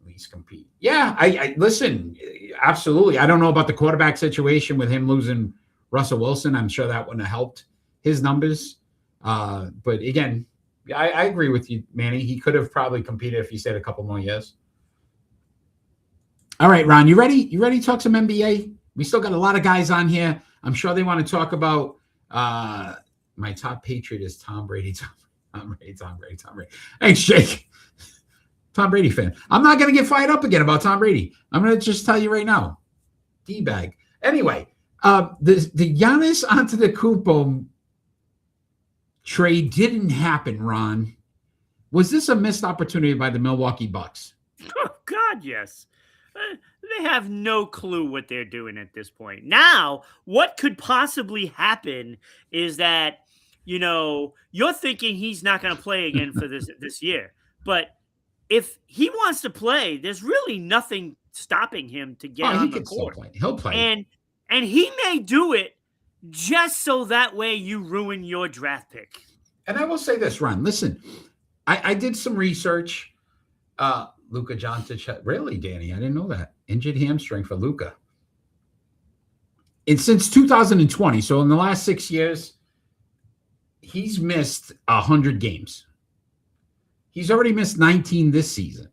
least compete? Yeah, I listen, absolutely. I don't know about the quarterback situation with him losing Russell Wilson. I'm sure that wouldn't have helped his numbers. But again, I agree with you, Manny. He could have probably competed if he stayed a couple more years. All right, Ron, you ready? You ready to talk some NBA? We still got a lot of guys on here. I'm sure they want to talk about my top Patriot is Tom Brady. Tom Brady. Thanks, Jake. Tom Brady fan. I'm not going to get fired up again about Tom Brady. I'm going to just tell you right now. D-bag. Anyway, the Giannis Antetokounmpo trade didn't happen, Ron. Was this a missed opportunity by the Milwaukee Bucks? Oh, God, yes. They have no clue what they're doing at this point. Now, what could possibly happen is that, you're thinking he's not going to play again for this year. But if he wants to play, there's really nothing stopping him to get on the court. He'll play. And he may do it just so that way you ruin your draft pick. And I will say this, Ron. Listen, I did some research. Luka Doncic, really, Danny? I didn't know that. Injured hamstring for Luka. And since 2020, so in the last 6 years, he's missed 100 games. He's already missed 19 this season.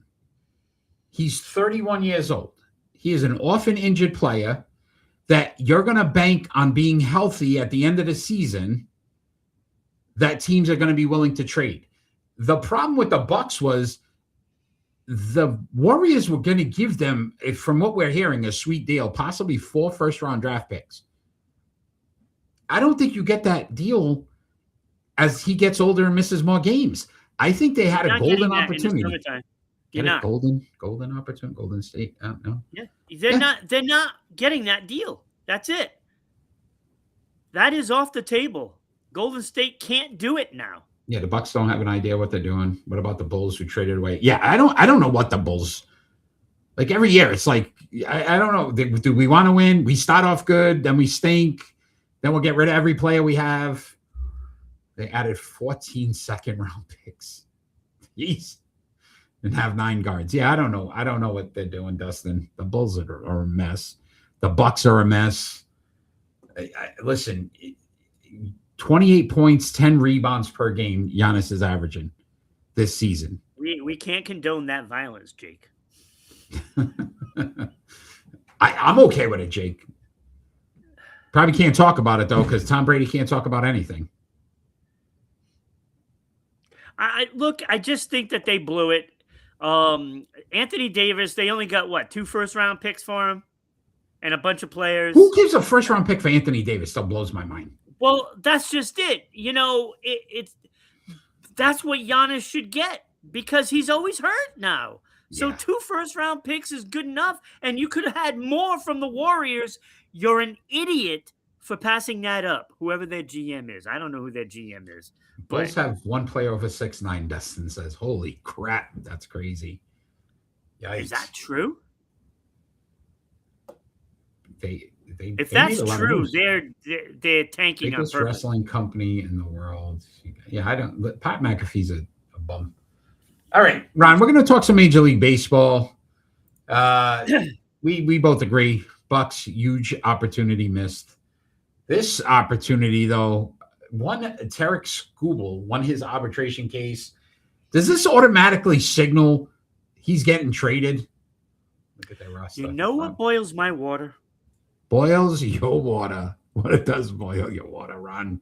He's 31 years old. He is an often injured player that you're going to bank on being healthy at the end of the season that teams are going to be willing to trade. The problem with the Bucks was the Warriors were going to give them, from what we're hearing, a sweet deal, possibly 4 first-round draft picks. I don't think you get that deal as he gets older and misses more games. I think they had a golden opportunity. You're not golden opportunity. Golden State. No. Yeah, they're not getting that deal. That's it. That is off the table. Golden State can't do it now. Yeah, the Bucks don't have an idea what they're doing. What about the Bulls who traded away? Yeah, I don't know what the Bulls like every year. It's like I don't know. Do we want to win? We start off good, then we stink, then we'll get rid of every player we have. They added 14 second-round picks. Jeez. And have 9 guards. Yeah, I don't know. I don't know what they're doing, Dustin. The Bulls are a mess. The Bucks are a mess. Listen, 28 points, 10 rebounds per game Giannis is averaging this season. We can't condone that violence, Jake. I'm okay with it, Jake. Probably can't talk about it, though, because Tom Brady can't talk about anything. I just think that they blew it. Anthony Davis, they only got 2 first-round picks for him and a bunch of players. Who gives a first-round pick for Anthony Davis? Still blows my mind. Well, that's just it. That's what Giannis should get because he's always hurt now. So 2 first-round picks is good enough, and you could have had more from the Warriors. You're an idiot for passing that up, whoever their GM is. I don't know who their GM is. Bulls have 1 player over 6'9", Dustin says. Holy crap, that's crazy. Yikes. Is that true? If that's true, they're tanking on biggest purpose. wrestling company in the world. Yeah, I don't. Pat McAfee's a bum. All right, Ron, we're going to talk some Major League Baseball. We both agree. Bucks, huge opportunity missed. This opportunity, though, Tarek Skubal won his arbitration case. Does this automatically signal he's getting traded? Look at that roster. You know what boils my water? Boils your water. What it does boil your water, Ron.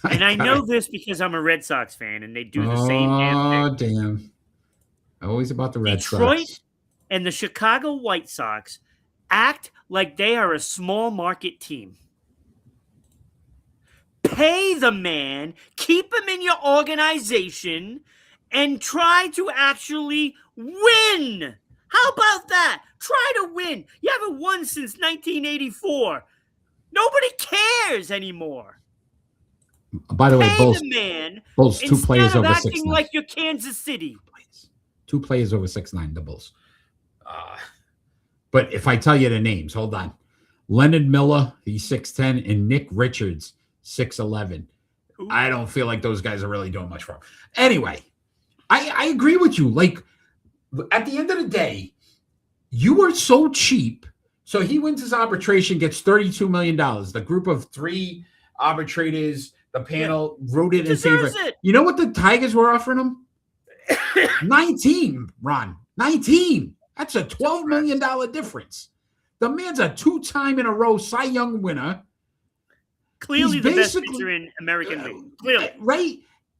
And I know this because I'm a Red Sox fan, and they do the same damn thing. Oh, damn. Always about the Red Detroit Sox. And the Chicago White Sox act like they are a small market team. Pay the man, keep him in your organization, and try to actually win. How about that? Try to win. You haven't won since 1984. Nobody cares anymore. By the way, Bulls 2 players over 6'9". Acting like you're Kansas City. 2 players over 6'9", the Bulls. But if I tell you the names, hold on. Leonard Miller, he's 6'10", and Nick Richards, 6'11". I don't feel like those guys are really doing much for him. Anyway, I agree with you. Like, at the end of the day, you were so cheap. So he wins his arbitration, gets $32 million. The group of 3 arbitrators, the panel wrote it in favor. You know what the Tigers were offering him? 19, Ron. 19. That's a $12 million difference. The man's a 2-time in a row Cy Young winner. Clearly the best pitcher in American League. Clearly. Right?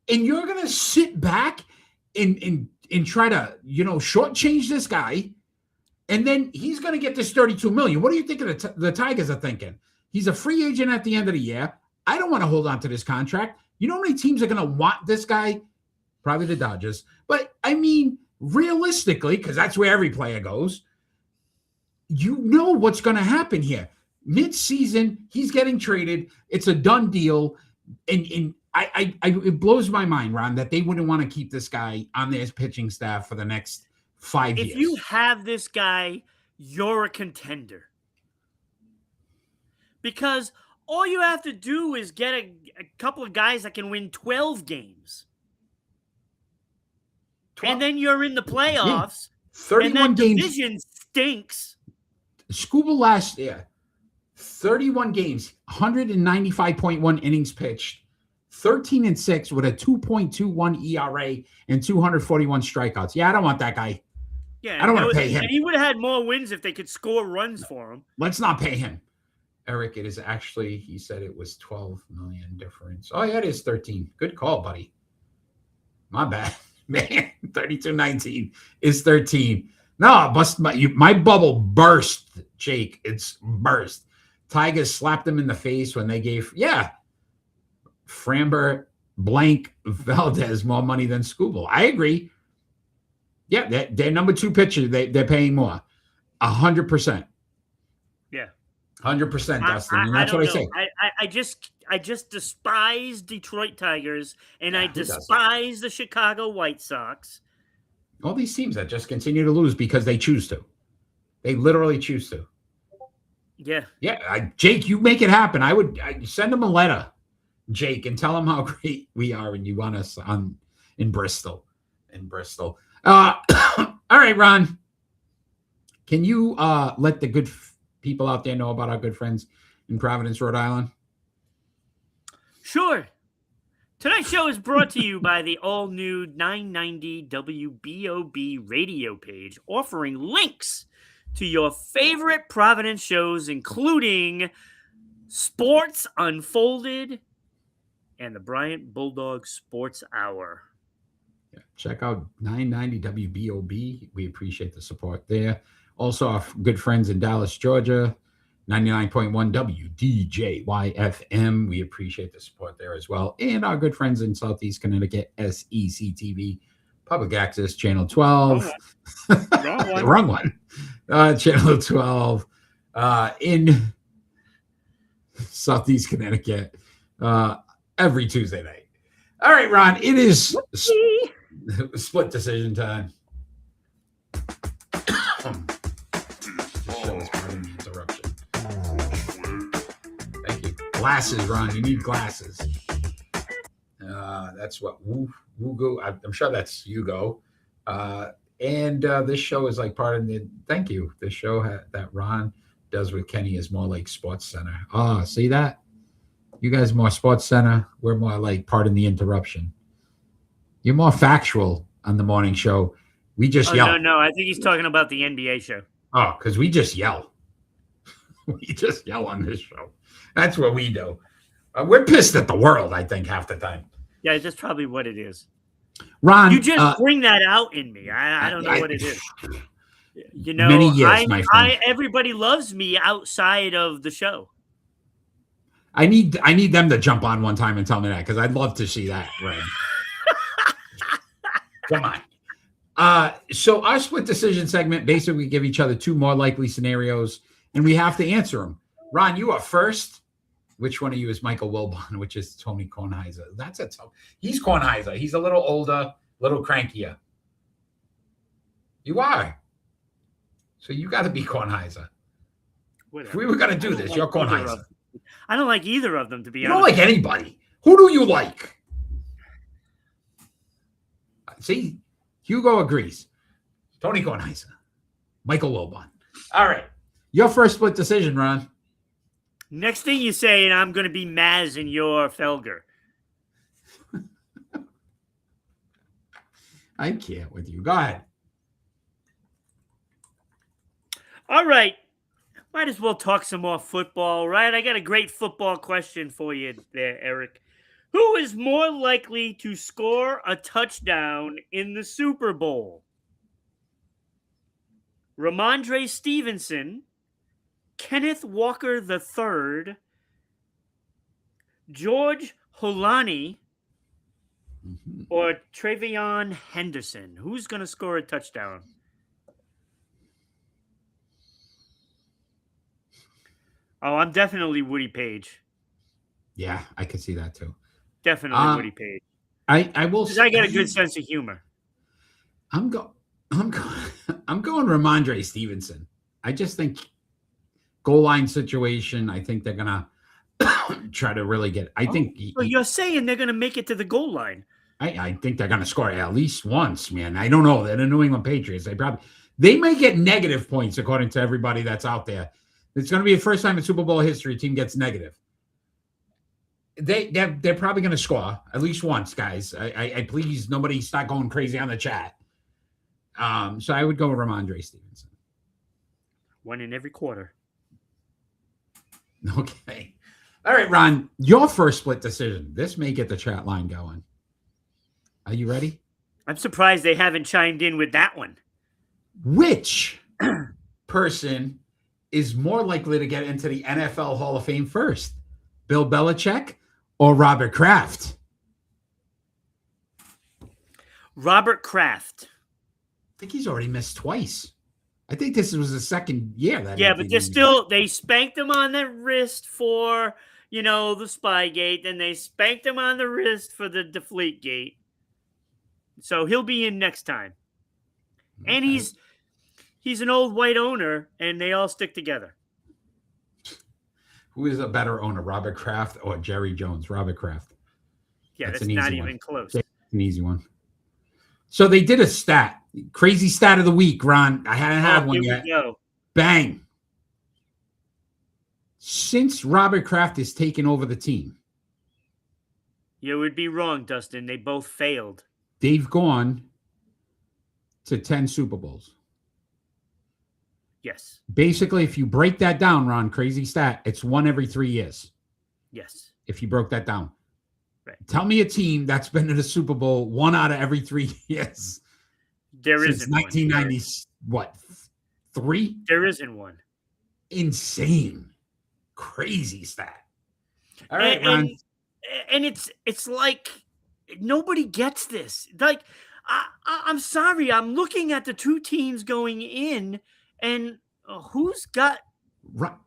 And you're going to sit back and try to, shortchange this guy. And then he's going to get this $32 million. What do you think the Tigers are thinking? He's a free agent at the end of the year. I don't want to hold on to this contract. You know how many teams are going to want this guy? Probably the Dodgers. But, I mean, realistically, because that's where every player goes, you know what's going to happen here. Mid-season, he's getting traded. It's a done deal. And it blows my mind, Ron, that they wouldn't want to keep this guy on their pitching staff for the next 5 years. If you have this guy, you're a contender. Because all you have to do is get a couple of guys that can win 12 games. And then you're in the playoffs. Yeah. 31 and that games. Division stinks. Scuba last year, 31 games, 195.1 innings pitched, 13-6 with a 2.21 ERA and 241 strikeouts. Yeah, I don't want that guy. Yeah, I don't want to pay him. And he would have had more wins if they could score runs for him. Let's not pay him. Eric, it is actually, he said it was 12 million difference. Oh, yeah, it is 13. Good call, buddy. My bad. Man, 32-19 is 13. No, my bubble burst, Jake. It's burst. Tigers slapped them in the face when they gave, Framber blank Valdez more money than Skubal. I agree. Yeah, their number 2 pitcher, they're paying more. 100%. Yeah. 100%, Dustin. And that's I what I don't know. say. I just despise Detroit Tigers, and I Who doesn't? despise the Chicago White Sox. All these teams that just continue to lose because they choose to. They literally choose to. Yeah. Yeah, Jake, you make it happen. I'd send them a letter, Jake, and tell them how great we are and you want us in Bristol. All right, Ron. Can you let the good people out there know about our good friends in Providence, Rhode Island? Sure. Tonight's show is brought to you by the all-new 990 WBOB radio page, offering links to your favorite Providence shows, including Sports Unfolded and the Bryant Bulldog Sports Hour. Yeah, check out 990 WBOB. We appreciate the support there. Also, our good friends in Dallas, Georgia, 99.1 WDJYFM. We appreciate the support there as well. And our good friends in Southeast Connecticut, SECTV, Public Access, Channel 12. Wrong one. Channel 12 in Southeast Connecticut every Tuesday night. All right, Ron, it is split decision time. Interruption. Thank you. Glasses, Ron. You need glasses. That's what Wugo. I'm sure that's Hugo. And this show is like part of the. Thank you. The show that Ron does with Kenny is more like Sports Center. Oh, see that? You guys more Sports Center. We're more like part of the interruption. You're more factual on the morning show. We just yell. No. I think he's talking about the NBA show. Oh, because we just yell. We just yell on this show. That's what we do. We're pissed at the world, I think, half the time. Yeah, that's probably what it is. Ron, you just bring that out in me. I don't know what it is. You know, many years, my friend. Everybody loves me outside of the show. I need them to jump on one time and tell me that because I'd love to see that. Right? Come on. So our split decision segment, basically we give each other two more likely scenarios and we have to answer them. Ron, you are first. Which one of you is Michael Wilbon? Which is Tony Kornheiser? That's a tough. He's Kornheiser. He's a little older, a little crankier. You are. So you got to be Kornheiser. Whatever. If we were going to do this, you're Kornheiser. I don't like either of them, to be honest. You don't like anybody. Who do you like? See, Hugo agrees. Tony Kornheiser. Michael Wilbon. All right. Your first split decision, Ron. Next thing you say, and I'm going to be Maz in your Felger. I can't with you. Go ahead. All right. Might as well talk some more football, right? I got a great football question for you there, Eric. Who is more likely to score a touchdown in the Super Bowl? Ramondre Stevenson, Kenneth Walker III, George Holani, or Travion Henderson? Who's going to score a touchdown? Oh, I'm definitely Woody Page. Yeah, I could see that too. Definitely Woody Page. I will. I got a good sense of humor. I'm going Ramondre Stevenson. I just think goal line situation. I think they're gonna try to really get. I think. So you're saying they're gonna make it to the goal line? I think they're gonna score at least once, man. I don't know. They're the New England Patriots. They may get negative points according to everybody that's out there. It's going to be the first time in Super Bowl history a team gets negative. They're probably going to score at least once, guys. I please nobody start going crazy on the chat. So I would go with Ramondre Stevenson. One in every quarter. Okay. All right, Ron, your first split decision. This may get the chat line going. Are you ready? I'm surprised they haven't chimed in with that one. Which person is more likely to get into the NFL Hall of Fame first? Bill Belichick or Robert Kraft? Robert Kraft. I think he's already missed twice. I think this was the second year that. Yeah, but they spanked him on the wrist for, the Spygate, then they spanked him on the wrist for the Deflategate. So he'll be in next time. Okay. And he's an old white owner, and they all stick together. Who is a better owner, Robert Kraft or Jerry Jones? Robert Kraft. Yeah, that's not even close. That's an easy one. So they did a stat. Crazy stat of the week, Ron. I hadn't had one yet. Bang. Since Robert Kraft has taken over the team. You would be wrong, Dustin. They both failed. They've gone to 10 Super Bowls. Yes. Basically, if you break that down, Ron, crazy stat, it's one every 3 years. Yes. If you broke that down. Right. Tell me a team that's been to the Super Bowl 1 out of every 3 years. There since isn't 1990, what, 3? There isn't one. Insane. Crazy stat. All right, Ron. And it's like nobody gets this. Like, I'm sorry. I'm looking at the two teams going in, and who's got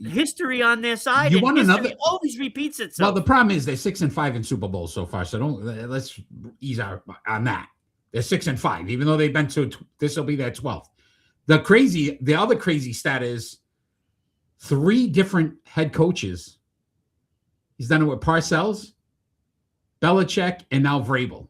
history on their side? You want another? Always repeats itself. Well, the problem is they're 6-5 in Super Bowls so far. So let's ease out on that. They're 6-5, even though they've been to. This will be their 12th. The other crazy stat is 3 different head coaches. He's done it with Parcells, Belichick, and now Vrabel.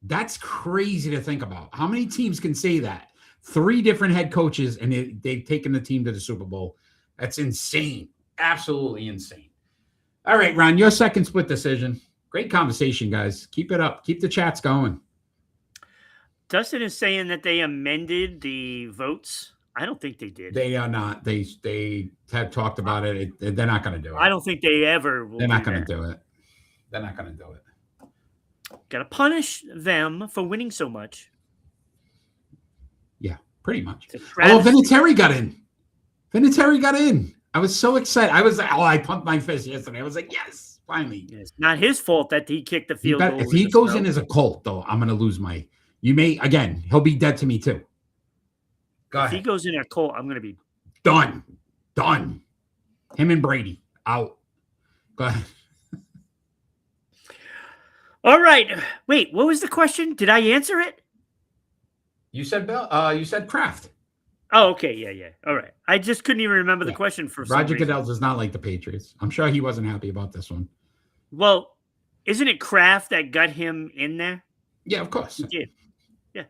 That's crazy to think about. How many teams can say that? 3 different head coaches, and they've taken the team to the Super Bowl. That's insane. Absolutely insane. All right, Ron, your second split decision. Great conversation, guys. Keep it up. Keep the chats going. Dustin is saying that they amended the votes. I don't think they did. They are not. They have talked about it. They're not going to do it. I don't think they ever will. They're not going to do it. They're not going to do it. Got to punish them for winning so much. Yeah, pretty much. Oh, Vinatieri got in. I was so excited. I was like, I pumped my fist yesterday. I was like, yes, finally. It's not his fault that he kicked the field goal. If he goes in as a Colt, though, I'm going to lose my. He'll be dead to me too. If he goes in a Colt, I'm going to be done. Him and Brady out. Go ahead. All right. Wait, what was the question? Did I answer it? You said Kraft. Oh, okay. Yeah. All right. I just couldn't even remember the question for some Roger reason. Goodell does not like the Patriots. I'm sure he wasn't happy about this one. Well, isn't it Kraft that got him in there? Yeah, of course. He did. Yeah.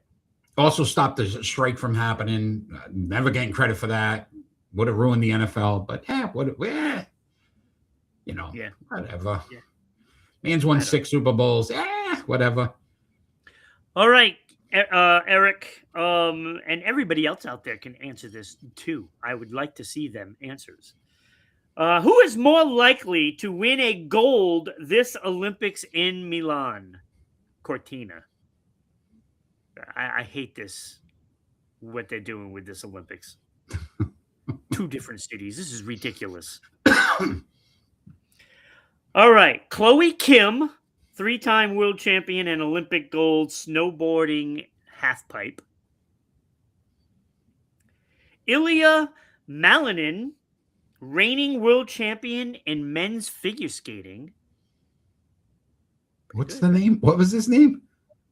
Also stopped the strike from happening. Never getting credit for that. Would have ruined the NFL. But whatever. Yeah. Man's won 6 Super Bowls. Whatever. All right. Eric, and everybody else out there can answer this too. I would like to see them answers. Who is more likely to win a gold this Olympics in Milan? Cortina. I hate this, what they're doing with this Olympics. 2 different cities. This is ridiculous. All right. Chloe Kim, 3-time world champion and Olympic gold snowboarding halfpipe. Ilya Malinin, reigning world champion in men's figure skating. What's the name? What was his name?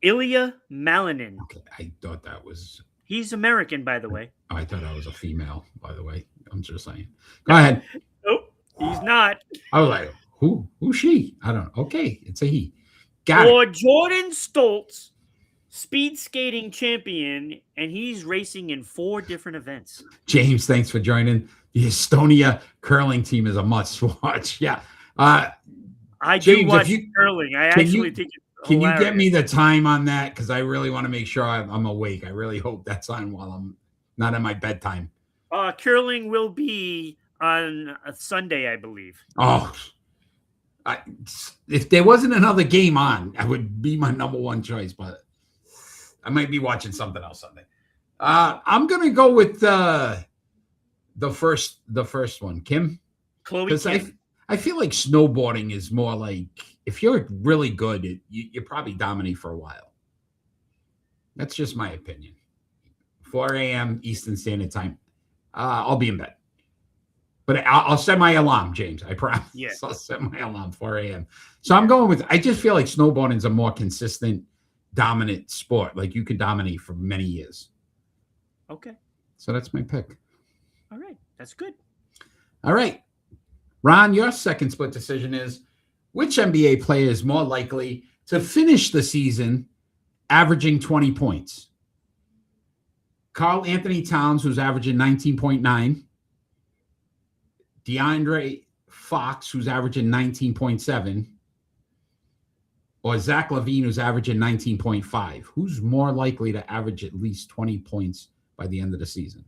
Ilya Malinin. Okay, I thought that was... He's American, by the way. I thought that was a female, by the way. I'm just saying. Go ahead. Nope, he's not. I was like, who's she? I don't know. Okay, it's a he. Got it. Jordan Stoltz, speed skating champion, and he's racing in 4 different events. James, thanks for joining. The Estonia curling team is a must-watch. Yeah. I James, do watch curling. I actually think it's Can hilarious. you get me the time on that? Because I really want to make sure I'm awake. I really hope that's on while I'm not in my bedtime. Curling will be on a Sunday, I believe. Oh, if there wasn't another game on, I would be my number 1 choice, but I might be watching something else Sunday. I'm gonna go with the first one, Kim. Chloe Kim. I feel like snowboarding is more like if you're really good, you probably dominate for a while. That's just my opinion. 4 a.m. Eastern Standard Time. I'll be in bed. But I'll set my alarm, James. I promise. Yeah. I'll set my alarm 4 a.m. So I'm going with, I just feel like snowboarding is a more consistent, dominant sport. Like you could dominate for many years. Okay. So that's my pick. All right. That's good. All right. Ron, your second split decision is which NBA player is more likely to finish the season averaging 20 points? Karl Anthony Towns, who's averaging 19.9. DeAndre Fox, who's averaging 19.7. Or Zach LaVine, who's averaging 19.5. Who's more likely to average at least 20 points by the end of the season?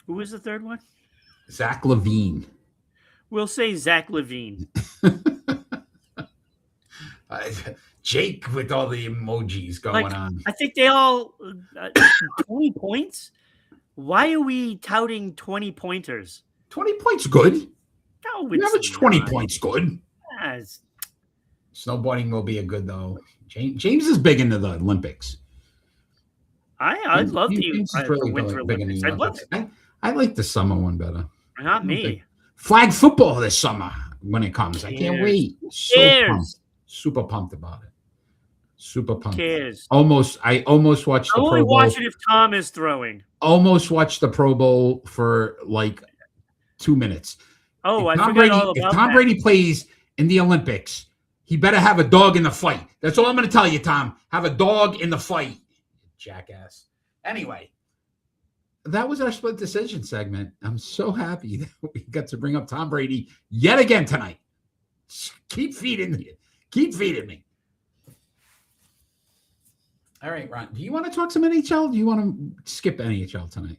Who was the third one? Zach LaVine. We'll say Zach LaVine. Jake with all the emojis going on. I think they all 20 points. Why are we touting 20 pointers? 20 points good. No, You it's average 20 not. points good. Yes. Snowboarding will be a good though. James is big into the Olympics. I'd love the James is really Winter big into Olympics. the I'd love Olympics. I like the summer one better. Not me. Flag football this summer when it comes. I can't wait. Super pumped about it. Super pumped. Cares. I almost watched the I'll Pro only Bowl. watch it if Tom is throwing. Almost watched the Pro Bowl for like 2 minutes. Oh, If I Tom forgot Brady, all about if Tom that. Brady plays in the Olympics, he better have a dog in the fight. That's all I'm going to tell you, Tom. Have a dog in the fight, jackass. Anyway, that was our split decision segment. I'm so happy that we got to bring up Tom Brady yet again tonight. Keep feeding me. Keep feeding me. All right, Ron. Do you want to talk some NHL? Do you want to skip NHL tonight?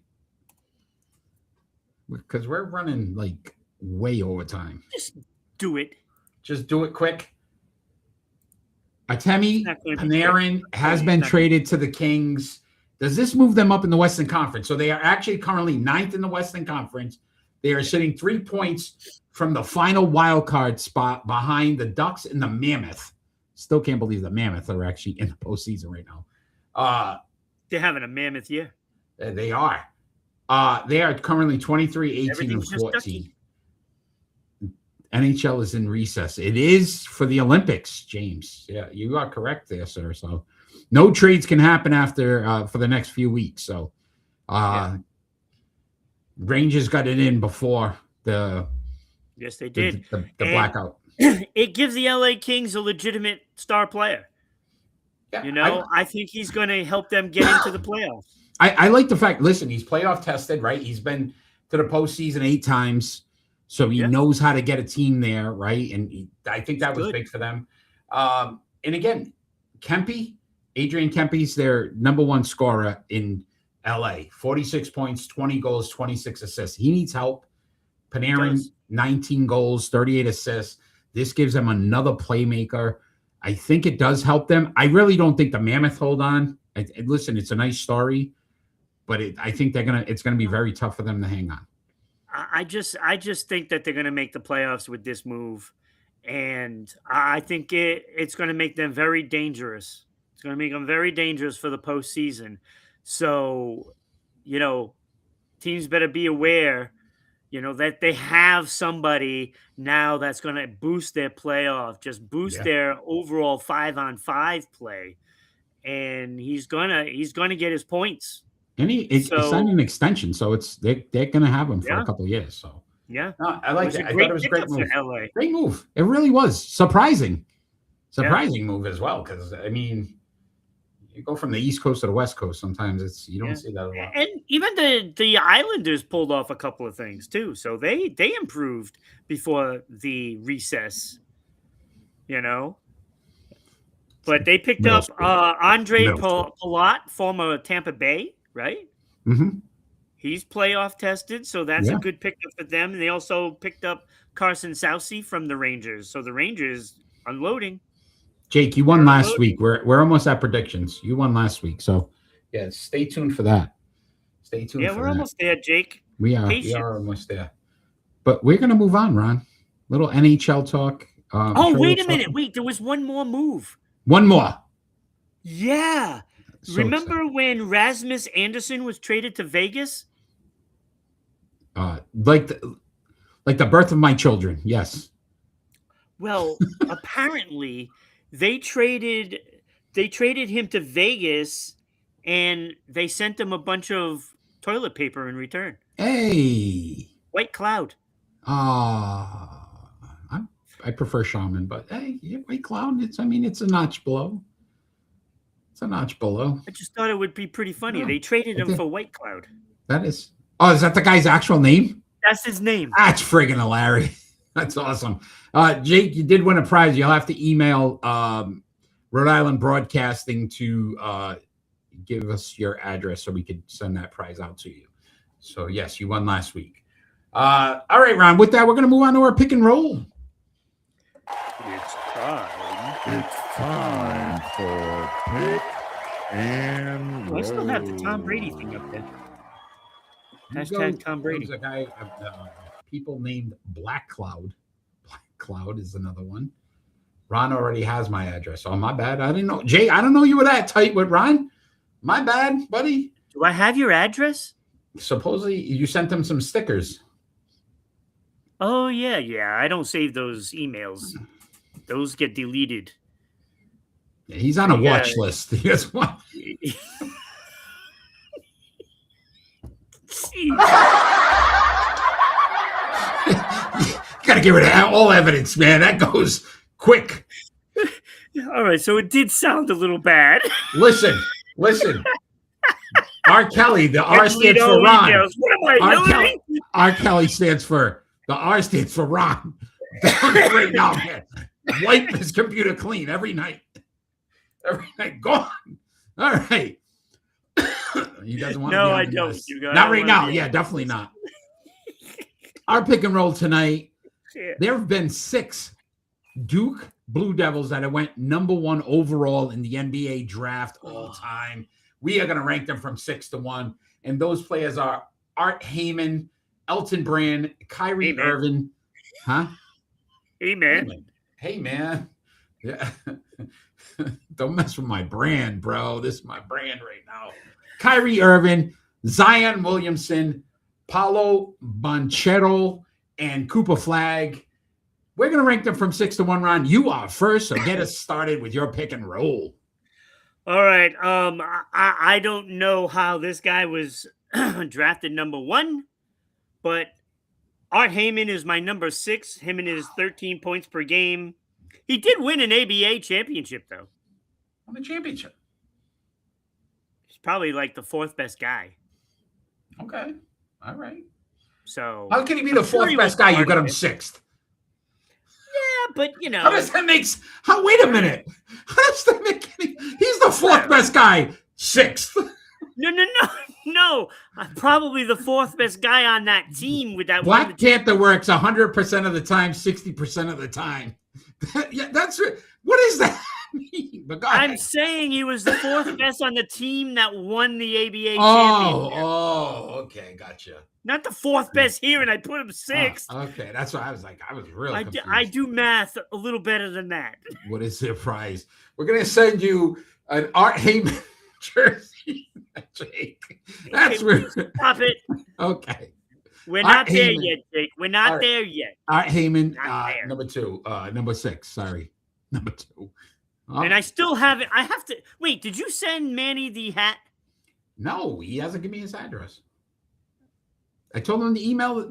Because we're running like way over time. Just do it. Just do it quick. Artemi Not gonna be Panarin quick. has been Not- traded to the Kings. Does this move them up in the Western Conference? So they are actually currently 9th in the Western Conference. They are sitting 3 points from the final wild card spot behind the Ducks and the Mammoth. Still can't believe the Mammoth are actually in the postseason right now. They're having a mammoth year. They are. They are currently 23, 18, and Everything's just 14. NHL is in recess. It is for the Olympics, James. Yeah, you are correct there, sir. So no trades can happen after for the next few weeks. So Rangers got it in before the Yes, they did. the blackout. It gives the LA Kings a legitimate star player. Yeah, You know, I think he's going to help them get into the playoffs. I like the fact, listen, he's playoff tested, right? He's been to the postseason 8 times, so he knows how to get a team there, right? And I think that was big for them. And again, Adrian Kempe's their number 1 scorer in LA. 46 points, 20 goals, 26 assists. He needs help. Panarin, 19 goals, 38 assists. This gives them another playmaker. I think it does help them. I really don't think the Mammoth hold on. Listen, it's a nice story, but I think it's gonna be very tough for them to hang on. I just think that they're going to make the playoffs with this move, and I think it's going to make them very dangerous. It's going to make them very dangerous for the postseason. So, you know, teams better be aware, you know, that they have somebody now that's going to boost their playoff, just boost their overall 5-on-5 play, and he's gonna get his points. And he signed an extension, so they're going to have him for a couple of years. So no, I like it. I thought it was a great move. for LA. Great move. It really was surprising move as well. Because I mean, you go from the East Coast to the West Coast. Sometimes you don't see that a lot. And even the Islanders pulled off a couple of things too, so they improved before the recess. You know. But they picked up Andre Palat, former Tampa Bay, right? Mm-hmm. He's playoff tested, so that's a good pickup for them. And they also picked up Carson Soucy from the Rangers. So the Rangers unloading. Jake, you won last week. We're almost at predictions. You won last week, so stay tuned for that. Stay tuned. Yeah, we're almost there, Jake. We are almost there. But we're gonna move on, Ron. Little NHL talk. Wait a minute. Wait, there was one more move. One more. Yeah. So Remember when Rasmus Anderson was traded to Vegas? like the birth of my children. Yes. Well, apparently they traded him to Vegas and they sent him a bunch of toilet paper in return. Hey. White Cloud. I prefer Shaman, but hey, White Cloud. It's a notch below. It's a notch below. I just thought it would be pretty funny. They traded him for White Cloud. That is. Oh, is that the guy's actual name? That's his name. That's friggin' hilarious. That's awesome. Jake, you did win a prize. You'll have to email Rhode Island Broadcasting to give us your address so we could send that prize out to you. So, yes, you won last week. All right, Ron. With that, we're going to move on to our pick and roll. It's time. It's time for pick and roll. I still have the Tom Brady thing up there. Hashtag Tom Brady. There's a guy, people named Black Cloud. Black Cloud is another one. Ron already has my address. Oh, my bad. I didn't know. Jay, I don't know you were that tight with Ron. My bad, buddy. Do I have your address? Supposedly, you sent him some stickers. Oh, yeah. I don't save those emails. Those get deleted. Yeah, he's on a watch list. Here's one. Got to get rid of all evidence, man. That goes quick. All right, so it did sound a little bad. Listen. R. Kelly, the R stands for Ron. What am I doing? R. Kelly stands for, the R stands for Ron. Right now, man. Wipe his computer clean every night. Gone. All right. He doesn't want to. No, I don't. Not right now. Yeah, definitely not. Our pick and roll tonight. There have been 6 Duke Blue Devils that have went number 1 overall in the NBA draft all time. We are going to rank them from 6 to 1. And those players are Art Heyman, Elton Brand, Kyrie Irving. Huh? Hey, man. Hey, man. Yeah. Don't mess with my brand, bro. This is my brand right now. Kyrie Irving, Zion Williamson, Paolo Banchero, and Cooper Flag. We're going to rank them from 6 to 1, Ron. You are first, so get us started with your pick and roll. All right. I don't know how this guy was drafted number 1, but Art Heyman is my number 6. Him and his 13 points per game. He did win an ABA championship, though. Won a championship. He's probably like the 4th best guy. Okay. All right. So how can he be the 4th best guy? You got him 6th. Yeah, but you know. How does that make? Wait a minute. How does that make any? He's the 4th best guy, 6th. No. I'm probably the 4th best guy on that team with that. Black Panther works 100% of the time, 60% of the time. Yeah, that's what is that mean? But I'm saying he was the 4th best on the team that won the ABA championship. Oh, okay, gotcha. Not the 4th best here, and I put him 6th. Okay, that's what I was like. I was really confused. I do math a little better than that. What is their prize? We're gonna send you an Art Heyman jersey, Jake. That's where. Stop it. Okay. We're not there yet, Jake. We're not there yet. Art Heyman, number 2. Number 6. Sorry, number 2. And I still haven't. I have to wait. Did you send Manny the hat? No, he hasn't given me his address. I told him to email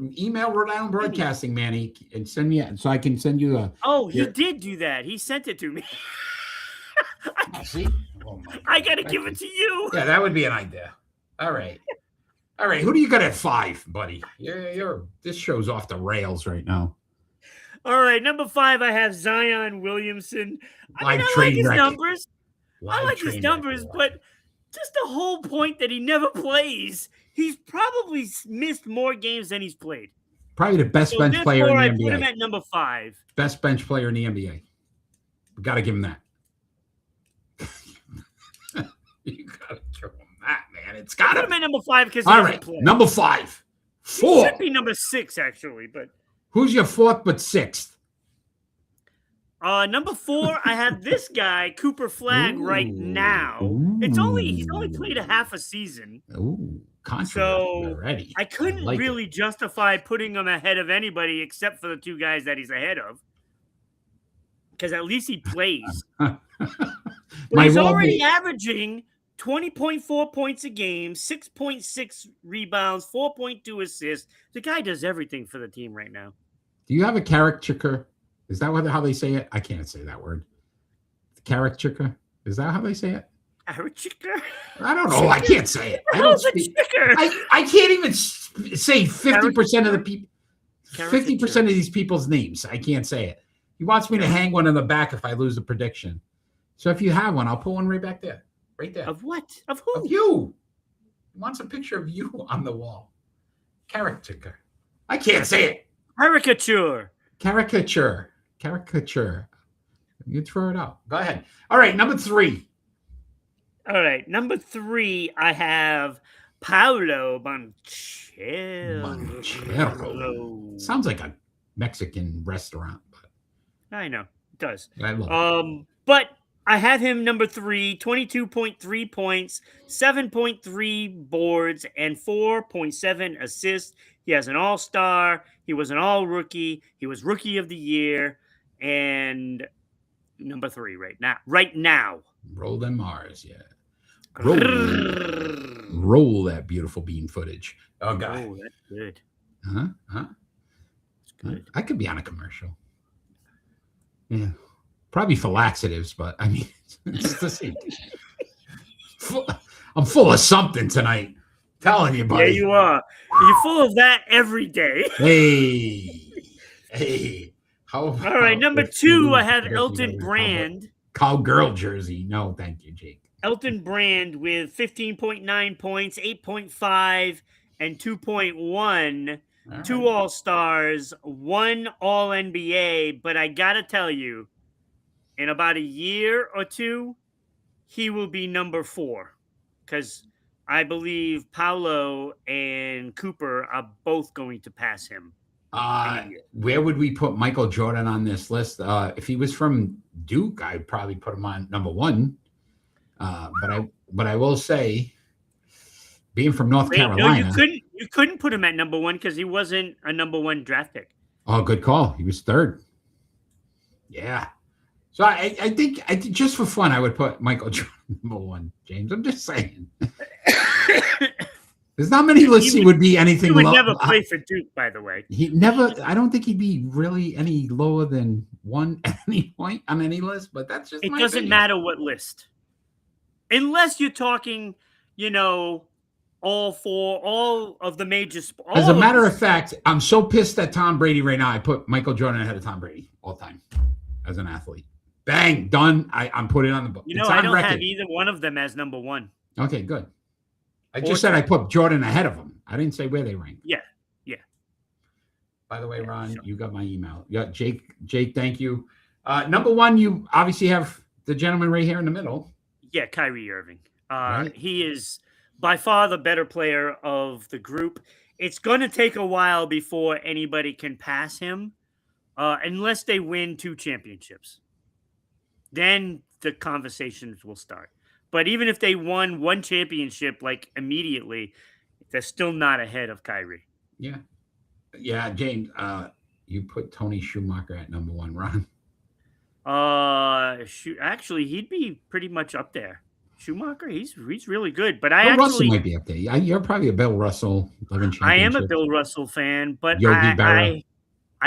Rhode Island Broadcasting, Manny, and send me so I can send you the. Oh, he did do that. He sent it to me. See, I gotta give it to you. Yeah, that would be an idea. All right. Who do you got at 5, buddy? This show's off the rails right now. All right, number 5, I have Zion Williamson. I like his numbers. But just the whole point that he never plays. He's probably missed more games than he's played. Probably the best bench player in the NBA. I put him at number 5. Best bench player in the NBA. We got to give him that. You got to give him that, man. It's got to put him at number 5 because he doesn't play. Number 5. 4. He should be number 6, actually. But who's your 4th but 6th? Number 4, I have this guy, Cooper Flagg, right now. He's only played a half a season. Ooh, controversy So already. I couldn't like really justify putting him ahead of anybody except for the 2 guys that he's ahead of. Because at least he plays. But he's already averaging 20.4 points a game, 6.6 rebounds, 4.2 assists. The guy does everything for the team right now. Do you have a caricature? Is that how they say it? I can't say that word. Caricature? Is that how they say it? Caricature? I don't know. I can't say it. I can't even say 50% of the people. 50% of these people's names. I can't say it. He wants me to hang one in the back if I lose a prediction. So if you have one, I'll put one right back there. Right there. Of what? Of who? Of you. He wants a picture of you on the wall. Caricature. I can't say it. Caricature. Caricature. Caricature. You throw it out. Go ahead. All right, number 3. All right, number 3, I have Paolo Banchero. Sounds like a Mexican restaurant. But I know, it does. I love it. But I have him number 3, 22.3 points, 7.3 boards, and 4.7 assists. He has an all-star. He was an all-rookie. He was rookie of the year. And number 3 right now. Roll them Mars, yeah. Roll that beautiful bean footage. Oh, God. Oh, that's good. Huh? That's good. I could be on a commercial. Yeah. Probably for laxatives, but I mean, it's the same. I'm full of something tonight. Telling you, buddy. Yeah, you are. You're full of that every day. Hey. All right, number 2, I have Elton Brand. Cowgirl jersey. No, thank you, Jake. Elton Brand with 15.9 points, 8.5, and 2.1. Right. 2 All-Stars, 1 All-NBA. But I got to tell you, in about a year or 2, he will be number 4. Because I believe Paolo and Cooper are both going to pass him. Where would we put Michael Jordan on this list? If he was from Duke, I'd probably put him on number 1. But I will say, being from North Carolina, no, you couldn't put him at number 1 because he wasn't a number 1 draft pick. Oh, good call. He was 3rd. Yeah. So I think just for fun, I would put Michael Jordan number 1. James, I'm just saying. There's not many lists he would be anything. He would never play for Duke, by the way. He never. I don't think he'd be really any lower than 1 at any point on any list. But that's just. It doesn't matter what list, unless you're talking, all of the major sports. As a matter of fact, I'm so pissed at Tom Brady right now. I put Michael Jordan ahead of Tom Brady all time as an athlete. Bang, done. I'm putting it on the book. I don't have either one of them as number 1. Okay, good. I just said I put Jordan ahead of him. I didn't say where they ranked. Yeah. By the way, Ron, you got my email. Yeah, Jake, thank you. Number 1, you obviously have the gentleman right here in the middle. Yeah, Kyrie Irving. Right. He is by far the better player of the group. It's going to take a while before anybody can pass him, unless they win 2 championships. Then the conversations will start. But even if they won 1 championship, immediately, they're still not ahead of Kyrie. Yeah. Yeah, James, you put Tony Schumacher at number 1, Ron. Actually, he'd be pretty much up there. Schumacher, he's really good. But Russell might be up there. You're probably a Bill Russell. I am a Bill Russell fan, but I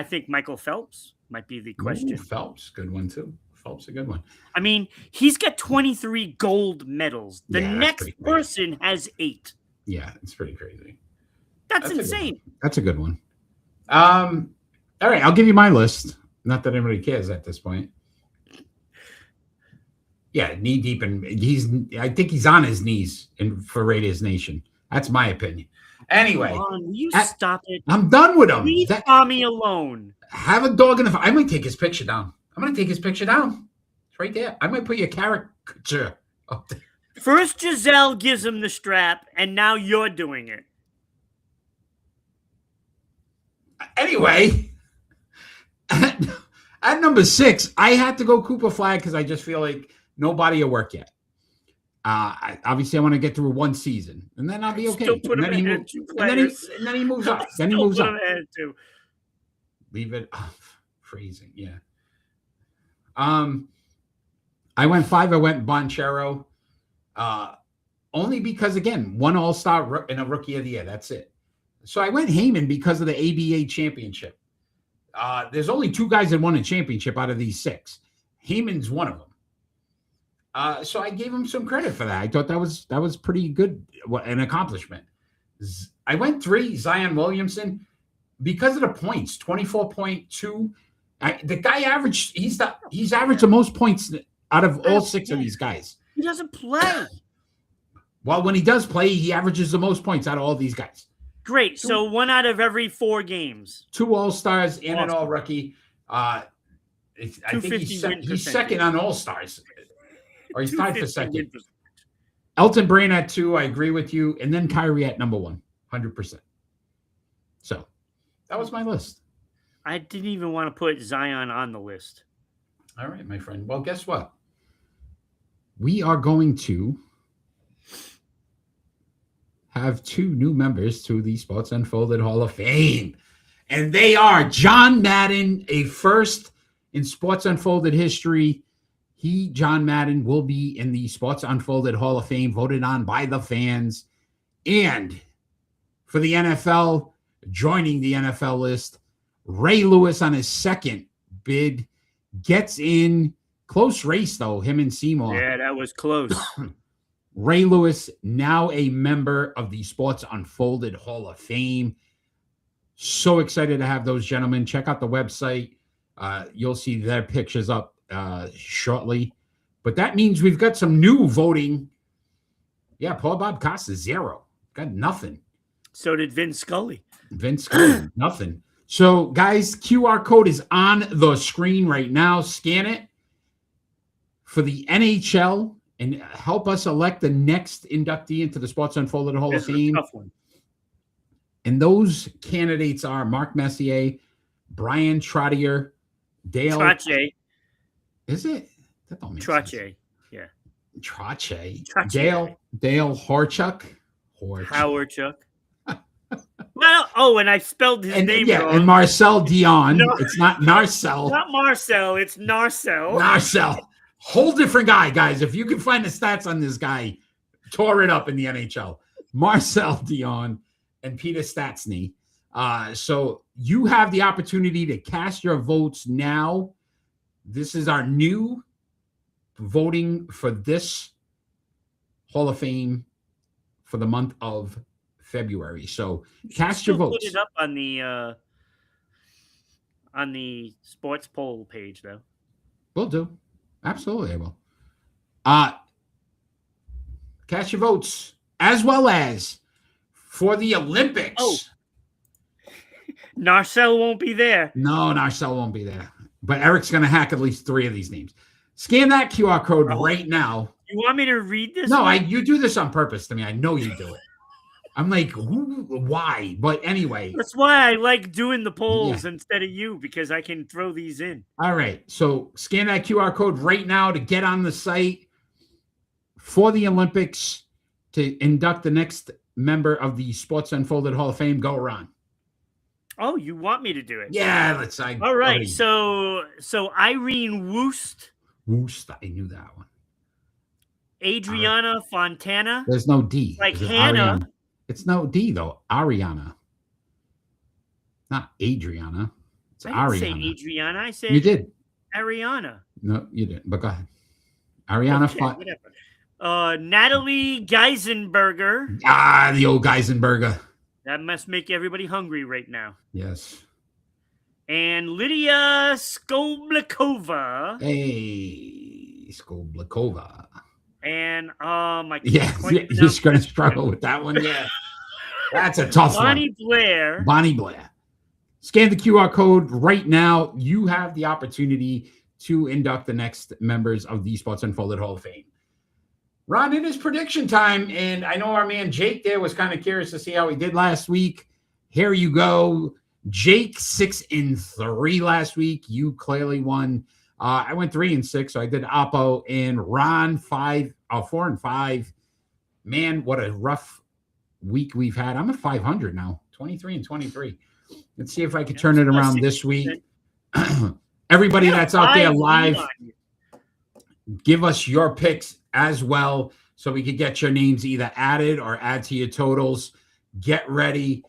think Michael Phelps might be the question. Ooh, Phelps, good one too. Phelps, a good one. I mean, he's got 23 gold medals. The next person has 8. Yeah, it's pretty crazy. That's insane. That's a good one. All right, I'll give you my list. Not that anybody cares at this point. Yeah, knee deep, and I think he's on his knees for Raiders Nation. That's my opinion. Anyway, will you stop it? I'm done with him. Leave Tommy alone. Have a dog in the. I might take his picture down. I'm going to take his picture down. It's right there. I might put your caricature up there. First, Giselle gives him the strap, and now you're doing it. Anyway, At number 6, I had to go Cooper Flag because I just feel like no body of work yet. Obviously, I want to get through one season, and then I'll be okay. Still put him ahead of 2 players. And then he moves up. Then he moves up. Leave it. Phrasing, yeah. I went 5. I went Bonchero. Only because, again, one All-Star and a Rookie of the Year. That's it. So I went Heyman because of the ABA championship. There's only 2 guys that won a championship out of these 6. Heyman's one of them. So I gave him some credit for that. I thought that was pretty good, an accomplishment. I went 3, Zion Williamson, because of the points, 24.2. The guy averaged, he's averaged the most points out of all 6 of these guys. He doesn't play. Well, when he does play, he averages the most points out of all these guys. Great. So 1 out of every 4 games. 2 All-Stars and an All-Rookie. I think he's second on All-Stars. Or he's tied for second. Elton Brand at 2, I agree with you. And then Kyrie at number 1, 100%. So that was my list. I didn't even want to put Zion on the list. All right, my friend. Well, guess what? We are going to have 2 new members to the Sports Unfolded Hall of Fame. And they are John Madden, a first in Sports Unfolded history. John Madden, will be in the Sports Unfolded Hall of Fame, voted on by the fans. And for the NFL, joining the NFL list, Ray Lewis on his second bid gets in. Close race, though, him and Seymour. Yeah, that was close. Ray Lewis, now a member of the Sports Unfolded Hall of Fame. So excited to have those gentlemen. Check out the website. You'll see their pictures up shortly. But that means we've got some new voting. Yeah, Paul Bob Costa, 0. Got nothing. So did Vince Scully. Nothing. So, guys, QR code is on the screen right now. Scan it for the NHL and help us elect the next inductee into the Sports Unfolded Hall of Fame. Tough one. And those candidates are Mark Messier, Brian Trottier, Dale. Trottier. Is it? That don't make Trottier. sense. Yeah. Trottier. Dale Horchuk. Howardchuk. Well, and I spelled his name wrong. And Marcel Dion. No, it's not Narcel. Not Marcel. It's Narcel. Narcel. Whole different guy, guys. If you can find the stats on this guy, tore it up in the NHL. Marcel Dion and Peter Stastny. So you have the opportunity to cast your votes now. This is our new voting for this Hall of Fame for the month of February. So cast your votes. Put it up on the sports poll page, though. Will do. Absolutely, I will. Cast your votes, as well as for the Olympics. Oh. Narcel won't be there. No, Narcel won't be there. But Eric's going to hack at least 3 of these names. Scan that QR code right now. You want me to read this? No, you do this on purpose to me. I know you do it. I'm like, why? But anyway. That's why I like doing the polls instead of you, because I can throw these in. All right. So scan that QR code right now to get on the site for the Olympics to induct the next member of the Sports Unfolded Hall of Fame. Go, Ron. Oh, you want me to do it? Yeah, let's. All right. So Irene Woost. Woost. I knew that one. Adriana Fontana. There's no D. Like Hannah. Ariana. It's no D, though. Ariana. Not Adriana. It's Ariana. I didn't say Adriana. I said you did. Ariana. No, you didn't. But go ahead. Ariana. Okay, Natalie Geisenberger. The old Geisenberger. That must make everybody hungry right now. Yes. And Lydia Skoblikova. Hey, Skoblikova. And I you're just going to struggle with that one. Yeah, that's a tough one. Bonnie Blair. Scan the QR code right now. You have the opportunity to induct the next members of the Sports Unfolded Hall of Fame. Ron, it is prediction time, and I know our man Jake there was kind of curious to see how he did last week. Here you go. Jake 6-3 last week. You clearly won. I went 3-6, so I did Oppo, and Ron 4-5. Man, what a rough week we've had. I'm at 500 now, 23-23. Let's see if I can turn it around this week. Everybody that's out there live, give us your picks as well so we could get your names either added or add to your totals. Get ready.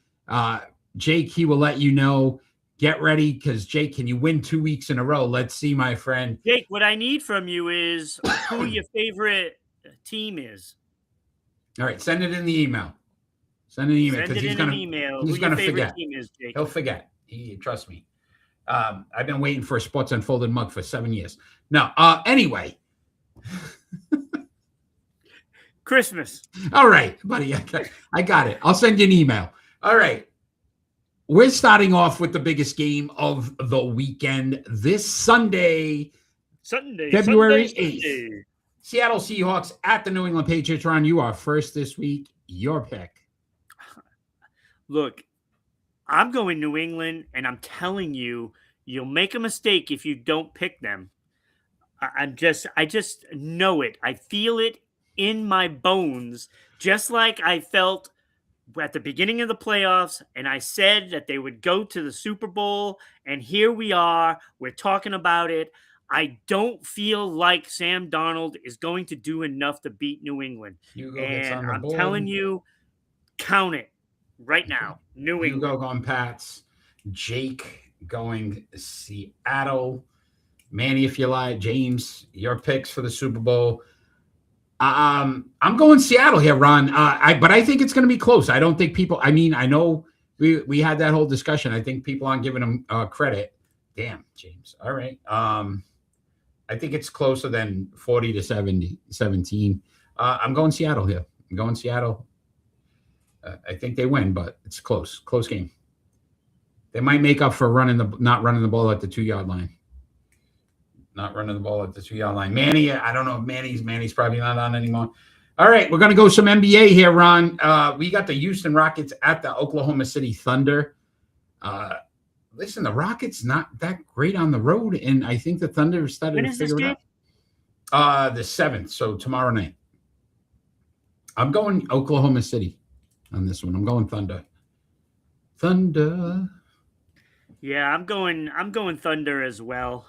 Jake, he will let you know. Get ready, because Jake, can you win 2 weeks in a row? Let's see, my friend. Jake, what I need from you is who your favorite team is. All right, send it in the email. Send an email, because he's going to forget. Team is, Jake. He'll forget. Trust me. I've been waiting for a Sports Unfolded mug for 7 years. No, anyway. Christmas. All right, buddy. I got it. I'll send you an email. All right. We're starting off with the biggest game of the weekend this Sunday, February 8th. Seattle Seahawks at the New England Patriots. Ron, you are first this week. Your pick. Look, I'm going New England, and I'm telling you, you'll make a mistake if you don't pick them. I just know it. I feel it in my bones, just like I felt at the beginning of the playoffs, and I said that they would go to the Super Bowl, and here we are. We're talking about it. I don't feel like Sam Darnold is going to do enough to beat New England. And I'm telling you, count it right now. New England. Hugo going Pats. Jake going Seattle. Manny, if you like. James, your picks for the Super Bowl. I'm going Seattle here, Ron. But I think it's going to be close. I don't think people. I mean, I know we had that whole discussion. I think people aren't giving them credit. Damn, James. All right. I think it's closer than 40-17. I'm going Seattle here. I'm going Seattle. I think they win, but it's close. Close game. They might make up for not running the ball at the 2-yard line. Not running the ball at the 2-yard line. Manny, I don't know if Manny's probably not on anymore. All right, we're going to go some NBA here, Ron. We got the Houston Rockets at the Oklahoma City Thunder. Listen, the Rockets not that great on the road, and I think the Thunder started to figure it out. The 7th, so tomorrow night. I'm going Oklahoma City on this one. I'm going Thunder. Thunder. Yeah, I'm going Thunder as well.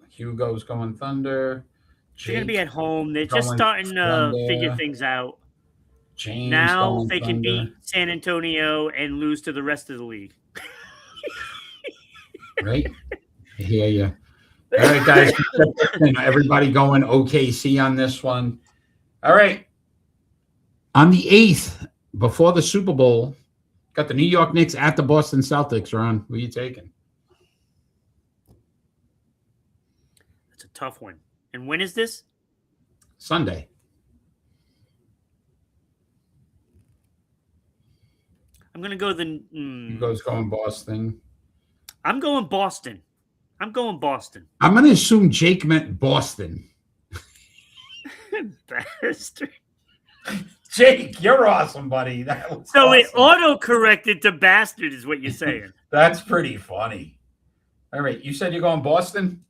Hugo's going Thunder. They're going to be at home. They're just starting to figure things out. James now they can beat San Antonio and lose to the rest of the league. Right? I hear you. All right, guys. Everybody going OKC on this one. All right. On the 8th, before the Super Bowl, got the New York Knicks at the Boston Celtics. Ron, who are you taking? That's a tough one. And when is this? Sunday. I'm going to go Hugo's going Boston. I'm going Boston. I'm going to assume Jake meant Boston. Bastard. Jake, you're awesome, buddy. So awesome. It auto-corrected to bastard is what you're saying. That's pretty funny. All right. You said you're going Boston?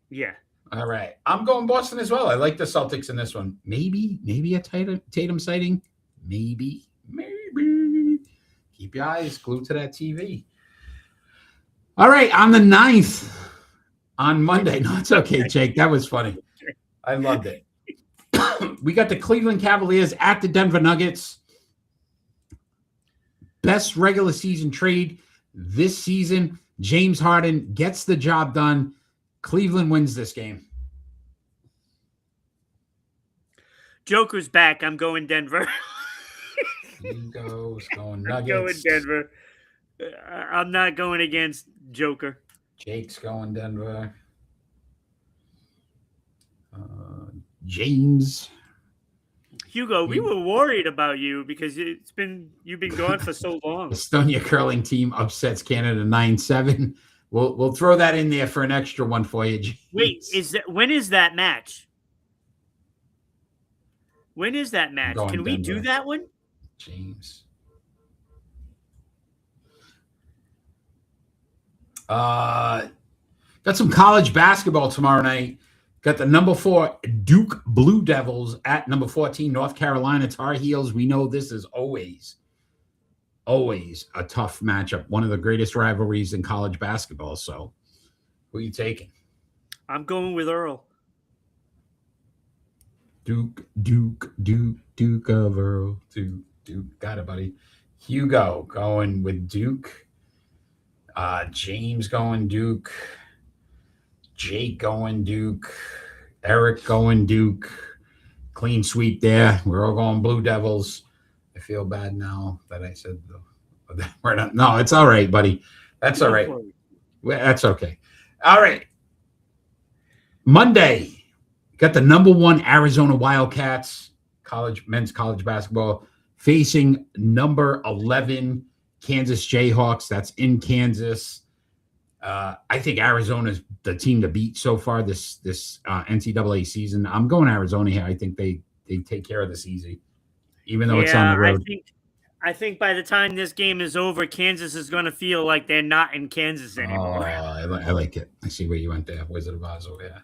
Yeah. All right. I'm going Boston as well. I like the Celtics in this one. Maybe a Tatum sighting. Maybe. Keep your eyes glued to that TV. All right. On the 9th, on Monday. No, it's okay, Jake. That was funny. I loved it. We got the Cleveland Cavaliers at the Denver Nuggets. Best regular season trade this season. James Harden gets the job done. Cleveland wins this game. Joker's back. I'm going Denver. Hugo's going Nuggets. I'm going Denver. I'm not going against Joker. Jake's going Denver. James. Hugo, we were worried about you because you've been gone for so long. Estonia curling team upsets Canada 9-7. We'll throw that in there for an extra one for you, James. Wait, when is that match? When is that match? Can we do that one? James. Got some college basketball tomorrow night. Got the number 4 Duke Blue Devils at number 14 North Carolina Tar Heels. We know this is always a tough matchup. One of the greatest rivalries in college basketball. So, who are you taking? I'm going with Earl. Duke of Earl. Duke. Got it, buddy. Hugo going with Duke. James going Duke. Jake going Duke. Eric going Duke. Clean sweep there. We're all going Blue Devils. I feel bad now that I said we're not. No, it's all right, buddy. That's all right. That's okay. All right. Monday, got the number 1 Arizona Wildcats men's college basketball facing number 11 Kansas Jayhawks. That's in Kansas. I think Arizona's the team to beat so far this NCAA season. I'm going Arizona here. I think they take care of this easy, even though it's on the road. I think by the time this game is over, Kansas is going to feel like they're not in Kansas anymore. I like it. I see where you went there. Wizard of Oz over here.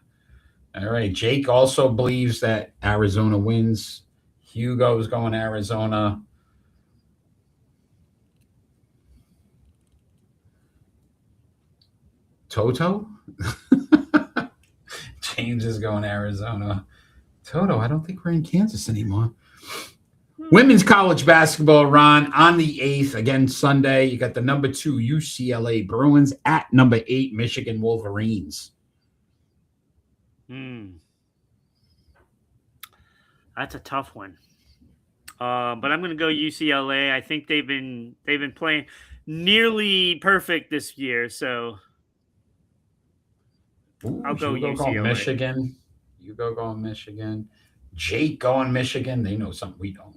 All right. Jake also believes that Arizona wins. Hugo's going Arizona. Toto? James is going Arizona. Toto, I don't think we're in Kansas anymore. Women's college basketball, Ron, on the 8th, again Sunday. You got the number 2 UCLA Bruins at number 8 Michigan Wolverines. That's a tough one. But I'm going to go UCLA. I think they've been playing nearly perfect this year, so I'll go UCLA. Going Michigan. Hugo going Michigan. Jake going Michigan. They know something we don't.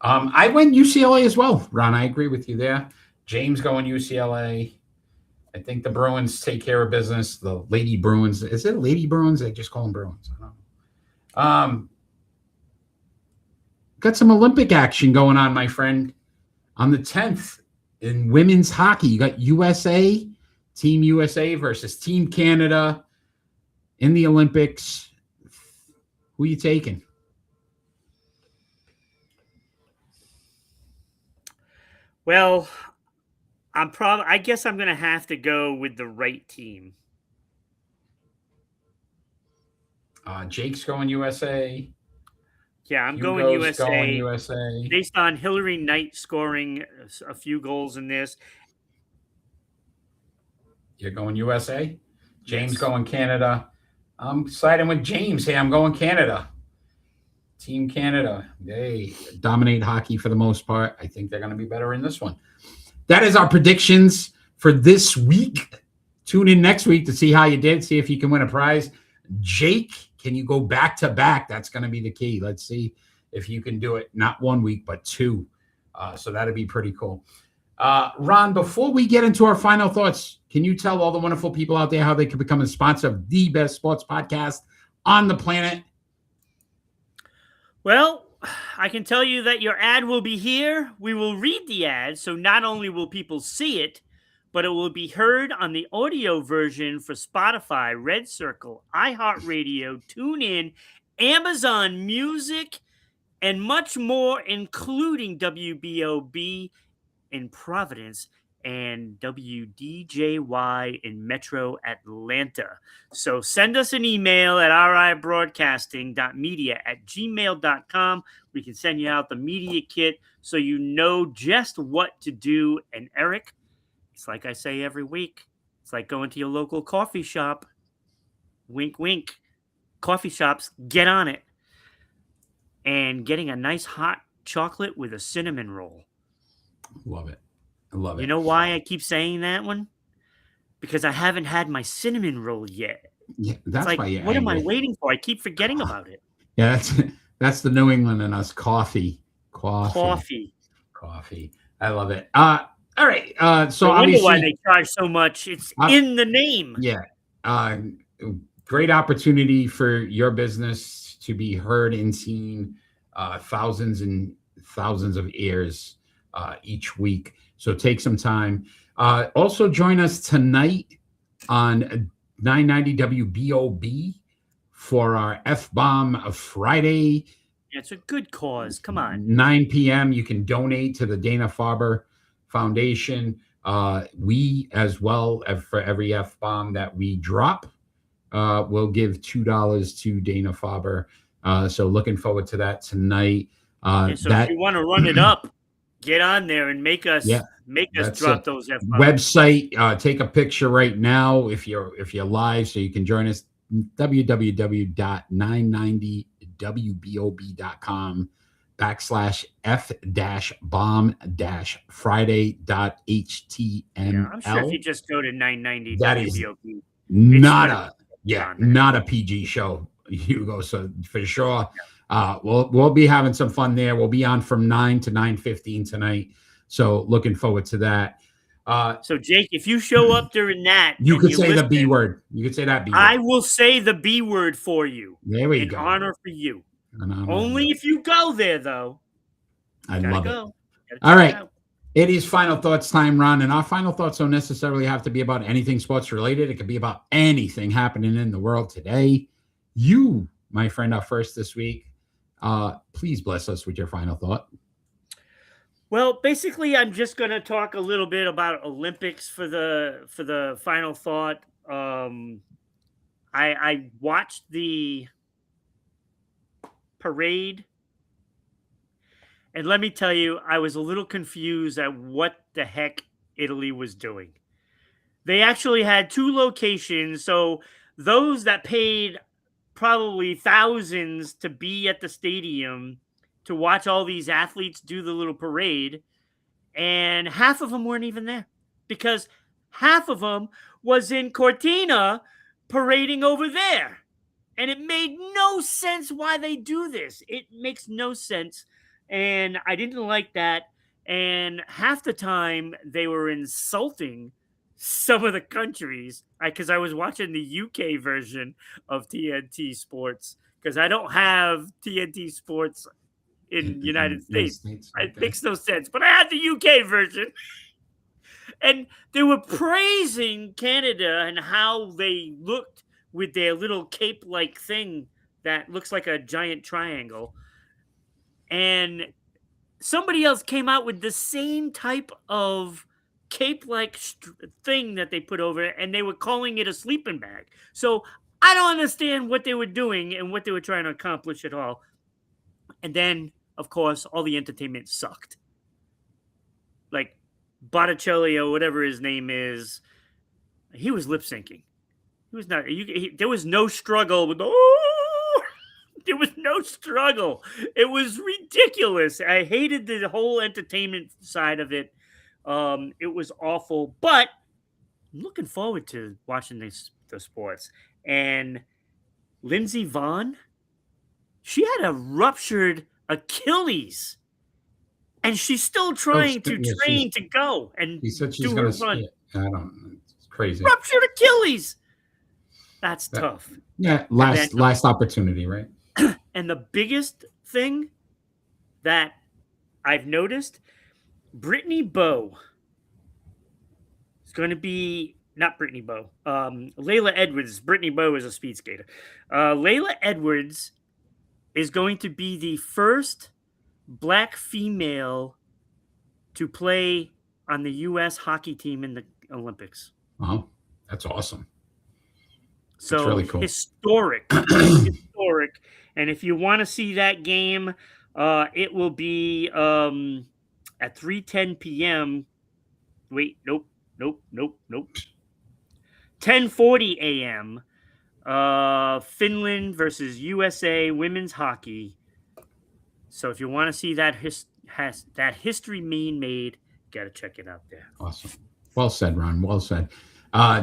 I went UCLA as well, Ron. I agree with you there. James going UCLA. I think the Bruins take care of business. The Lady Bruins. Is it Lady Bruins? They just call them Bruins. I don't know. Got some Olympic action going on, my friend. On the 10th in women's hockey, you got Team USA versus Team Canada in the Olympics. Who are you taking? Well, I guess I'm going to have to go with the right team. Jake's going USA. Yeah, I'm Hugo's going USA. Going USA. Based on Hillary Knight scoring a few goals in this. You're going USA? James going Canada. I'm siding with James here. I'm going Canada. Team Canada. They dominate hockey for the most part. I think they're going to be better in this one. That is our predictions for this week. Tune in next week to see how you did, see if you can win a prize. Jake, can you go back to back? That's going to be the key. Let's see if you can do it. Not 1 week, but 2. So that'd be pretty cool. Ron, before we get into our final thoughts, can you tell all the wonderful people out there how they can become a sponsor of the best sports podcast on the planet? Well, I can tell you that your ad will be here. We will read the ad, so not only will people see it, but it will be heard on the audio version for Spotify, Red Circle, iHeartRadio, TuneIn, Amazon Music, and much more, including WBOB in Providence and WDJY in Metro Atlanta. So send us an email at ribroadcasting.media@gmail.com. We can send you out the media kit so you know just what to do. And Eric, it's like I say every week, it's like going to your local coffee shop. Wink, wink. Coffee shops, get on it. And getting a nice hot chocolate with a cinnamon roll. Love it. I love it. You know why I keep saying that one? Because I haven't had my cinnamon roll yet. Yeah, that's like, why you're what angry. am I waiting for? I keep forgetting about it. Yeah, that's the New England in us. Coffee. Coffee. I love it. All right. So I wonder obviously, why they charge so much. It's in the name. Yeah. Great opportunity for your business to be heard and seen. Thousands and thousands of ears each week. So take some time. Also join us tonight on 990 WBOB for our F-Bomb Friday. It's a good cause. Come on. 9 p.m. You can donate to the Dana-Farber Foundation. We, as well, for every F-bomb that we drop, will give $2 to Dana-Farber. So looking forward to that tonight. If you want to run it up, get on there and make us drop those F-bombs. Website, take a picture right now if you're live, so you can join us. www.990wb.com/f-bomb-friday.html. I'm sure if you just go to 990 that is WBOB, not a PG show, Hugo. So for sure, we'll be having some fun there. We'll be on from 9 to 9:15 tonight. So looking forward to that. So Jake, if you show up during that, you could say the B word. You could say that B word. I will say the B word for you. There we go. In honor for you. Only if you go there, though. I love it. All right. It is final thoughts time, Ron. And our final thoughts don't necessarily have to be about anything sports related. It could be about anything happening in the world today. You, my friend, are first this week. Please bless us with your final thought. Well, basically, I'm just going to talk a little bit about Olympics for the final thought. I watched the parade, and let me tell you, I was a little confused at what the heck Italy was doing. They actually had two locations, so those that paid probably thousands to be at the stadium to watch all these athletes do the little parade, and half of them weren't even there because half of them was in Cortina parading over there. And it made no sense why they do this. It makes no sense. And I didn't like that. And half the time they were insulting some of the countries because I was watching the UK version of TNT Sports because I don't have TNT Sports in United States. It makes no sense, but I had the UK version. And they were praising Canada and how they looked with their little cape-like thing that looks like a giant triangle. And somebody else came out with the same type of cape-like thing that they put over it, and they were calling it a sleeping bag. So I don't understand what they were doing and what they were trying to accomplish at all. And then, of course, all the entertainment sucked. Like Botticelli or whatever his name is, he was lip syncing. He was not. There was no struggle with. There was no struggle. It was ridiculous. I hated the whole entertainment side of it. It was awful. But I'm looking forward to watching the sports. And Lindsey Vonn, she had a ruptured Achilles, and she's still trying to train to go and do her run. I don't know. It's crazy. Ruptured Achilles. That's tough. Yeah, last opportunity, right? And the biggest thing that I've noticed, Brittany Bowe is going to be not Brittany Bowe. Layla Edwards. Brittany Bowe is a speed skater. Layla Edwards is going to be the first Black female to play on the U.S. hockey team in the Olympics. Oh, that's awesome. So that's really cool. Historic. And if you want to see that game, it will be at 3:10 p.m. Wait, nope. 10:40 a.m. Finland versus USA women's hockey. So if you want to see that history being made, got to check it out there. Awesome. Well said, Ron. Well said.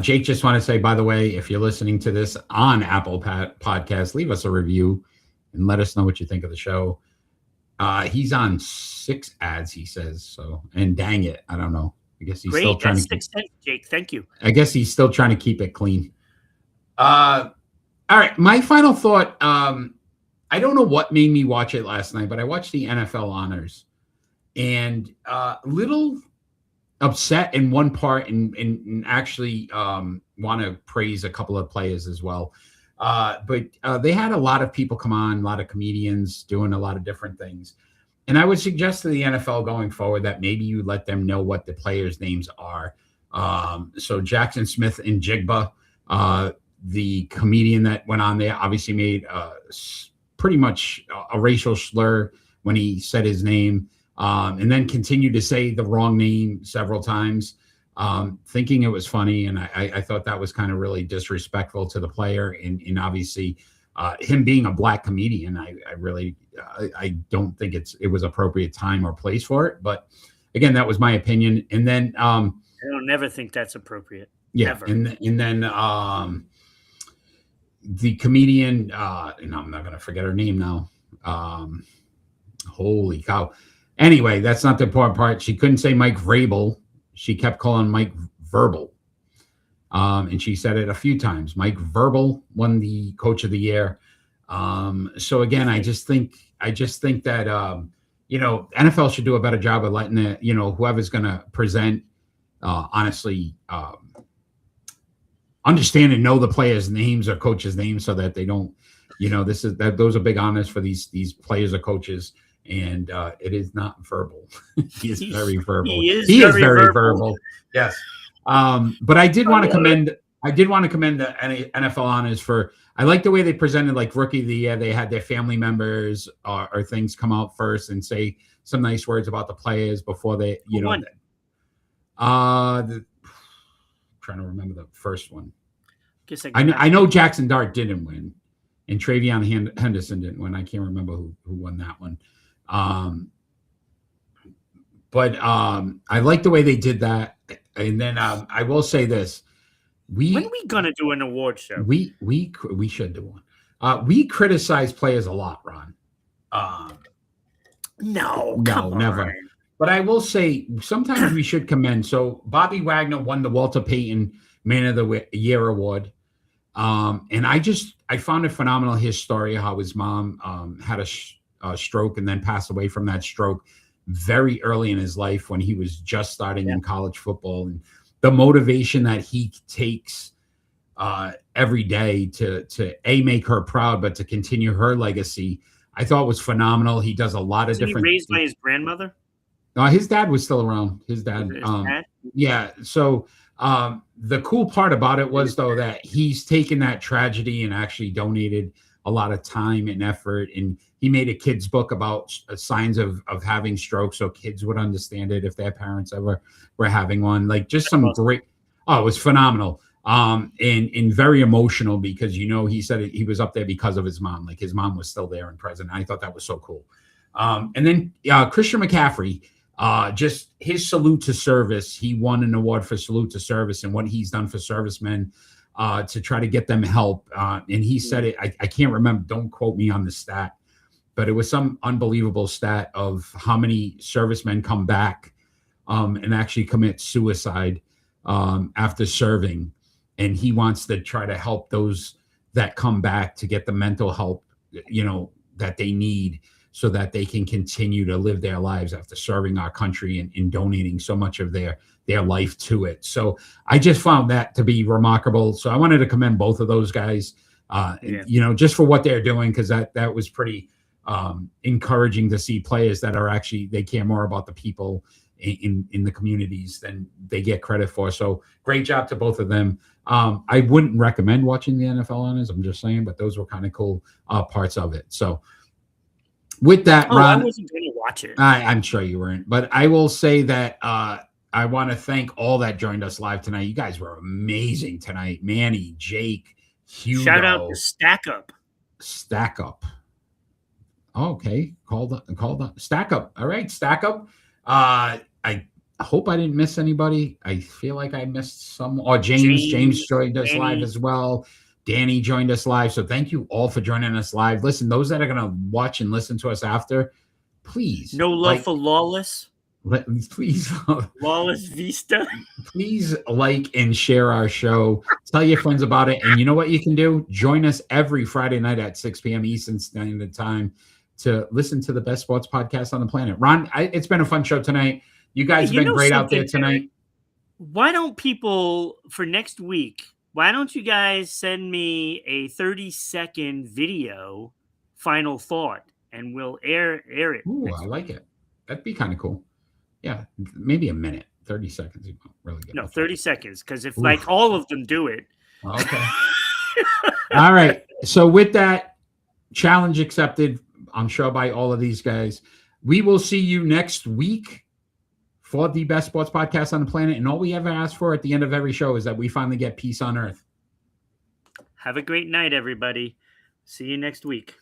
Jake, just want to say, by the way, if you're listening to this on Apple Podcast, leave us a review and let us know what you think of the show. He's on 6 ads, he says. So, and dang it, I don't know. I guess he's still trying to. 6 cents, Jake. Thank you. I guess he's still trying to keep it clean. All right, my final thought. I don't know what made me watch it last night, but I watched the NFL honors and little upset in one part, and actually want to praise a couple of players as well. But they had a lot of people come on, a lot of comedians doing a lot of different things. And I would suggest to the NFL going forward that maybe you let them know what the players' names are. So Jackson Smith and Jigba, the comedian that went on there, obviously made pretty much a racial slur when he said his name, and then continued to say the wrong name several times, thinking it was funny. And I thought that was kind of really disrespectful to the player. And obviously him being a black comedian, I don't think it was appropriate time or place for it. But again, that was my opinion. And then I don't never think that's appropriate. Yeah. Ever. And then the comedian, and I'm not going to forget her name now. Holy cow. Anyway, that's not the important part. She couldn't say Mike Vrabel. She kept calling Mike Verbal. And she said it a few times. Mike Verbal won the Coach of the Year. So again, I just think that NFL should do a better job of letting whoever's going to present honestly understand and know the players' names or coaches' names, so that they don't, those are big honors for these players or coaches. And it is not verbal. He is very verbal. He is very verbal. Yes. But I did want to commend the NFL honors for, I like the way they presented, like Rookie of the Year. They had their family members or things come out first and say some nice words about the players before they, trying to remember the first one. I know Jackson Dart didn't win, and Travion Henderson didn't win. I can't remember who won that one. But I like the way they did that. And then I will say this: when are we gonna do an award show? We should do one. We criticize players a lot, Ron. No, never. On. But I will say sometimes we should commend. So Bobby Wagner won the Walter Payton Man of the Year award. And I found it phenomenal, his story, how his mom had a stroke and then passed away from that stroke very early in his life when he was just starting in college football, and the motivation that he takes every day to make her proud, but to continue her legacy, I thought was phenomenal. He does a lot of different. He raised by his grandmother? His dad was still around. His dad. Yeah. So the cool part about it was, though, that he's taken that tragedy and actually donated a lot of time and effort. And he made a kid's book about signs of having stroke, so kids would understand it if their parents ever were having one. Like, just some great. Oh, it was phenomenal. And very emotional, because, he said he was up there because of his mom. Like, his mom was still there and present. I thought that was so cool. And then Christian McCaffrey, just his salute to service. He won an award for salute to service and what he's done for servicemen to try to get them help. And he said it, I can't remember, don't quote me on the stat, but it was some unbelievable stat of how many servicemen come back and actually commit suicide after serving. And he wants to try to help those that come back to get the mental help, that they need, so that they can continue to live their lives after serving our country and donating so much of their life to it. So I just found that to be remarkable. So I wanted to commend both of those guys, just for what they're doing, because that was pretty encouraging to see players that are actually, they care more about the people in the communities than they get credit for. So great job to both of them. I wouldn't recommend watching the NFL honors, I'm just saying, but those were kind of cool parts of it. So with that, Ron, I wasn't going to watch it. I'm sure you weren't, but I will say that I want to thank all that joined us live tonight. You guys were amazing tonight. Manny, Jake, Hugo. Shout out to Stack Up. Stack Up. Oh, okay. Called up. Stack Up. All right, Stack Up. I hope I didn't miss anybody. I feel like I missed some. Oh, James joined us live as well. Danny joined us live. So thank you all for joining us live. Listen, those that are going to watch and listen to us after, please. No love for Lawless. Please. Lawless Vista. Please like and share our show. Tell your friends about it. And you know what you can do? Join us every Friday night at 6 p.m. Eastern Standard Time to listen to the best sports podcast on the planet. Ron, it's been a fun show tonight. You guys have been great out there tonight. Why don't people, for next week, why don't you guys send me a 30-second video final thought, and we'll air it. Ooh, I like it. That'd be kind of cool. Yeah, maybe a minute. 30 seconds. Really good. No, 30 seconds, because if like all of them do it. Okay. All right. So with that, challenge accepted, I'm sure, by all of these guys. We will see you next week for the best sports podcast on the planet. And all we ever ask for at the end of every show is that we finally get peace on earth. Have a great night, everybody. See you next week.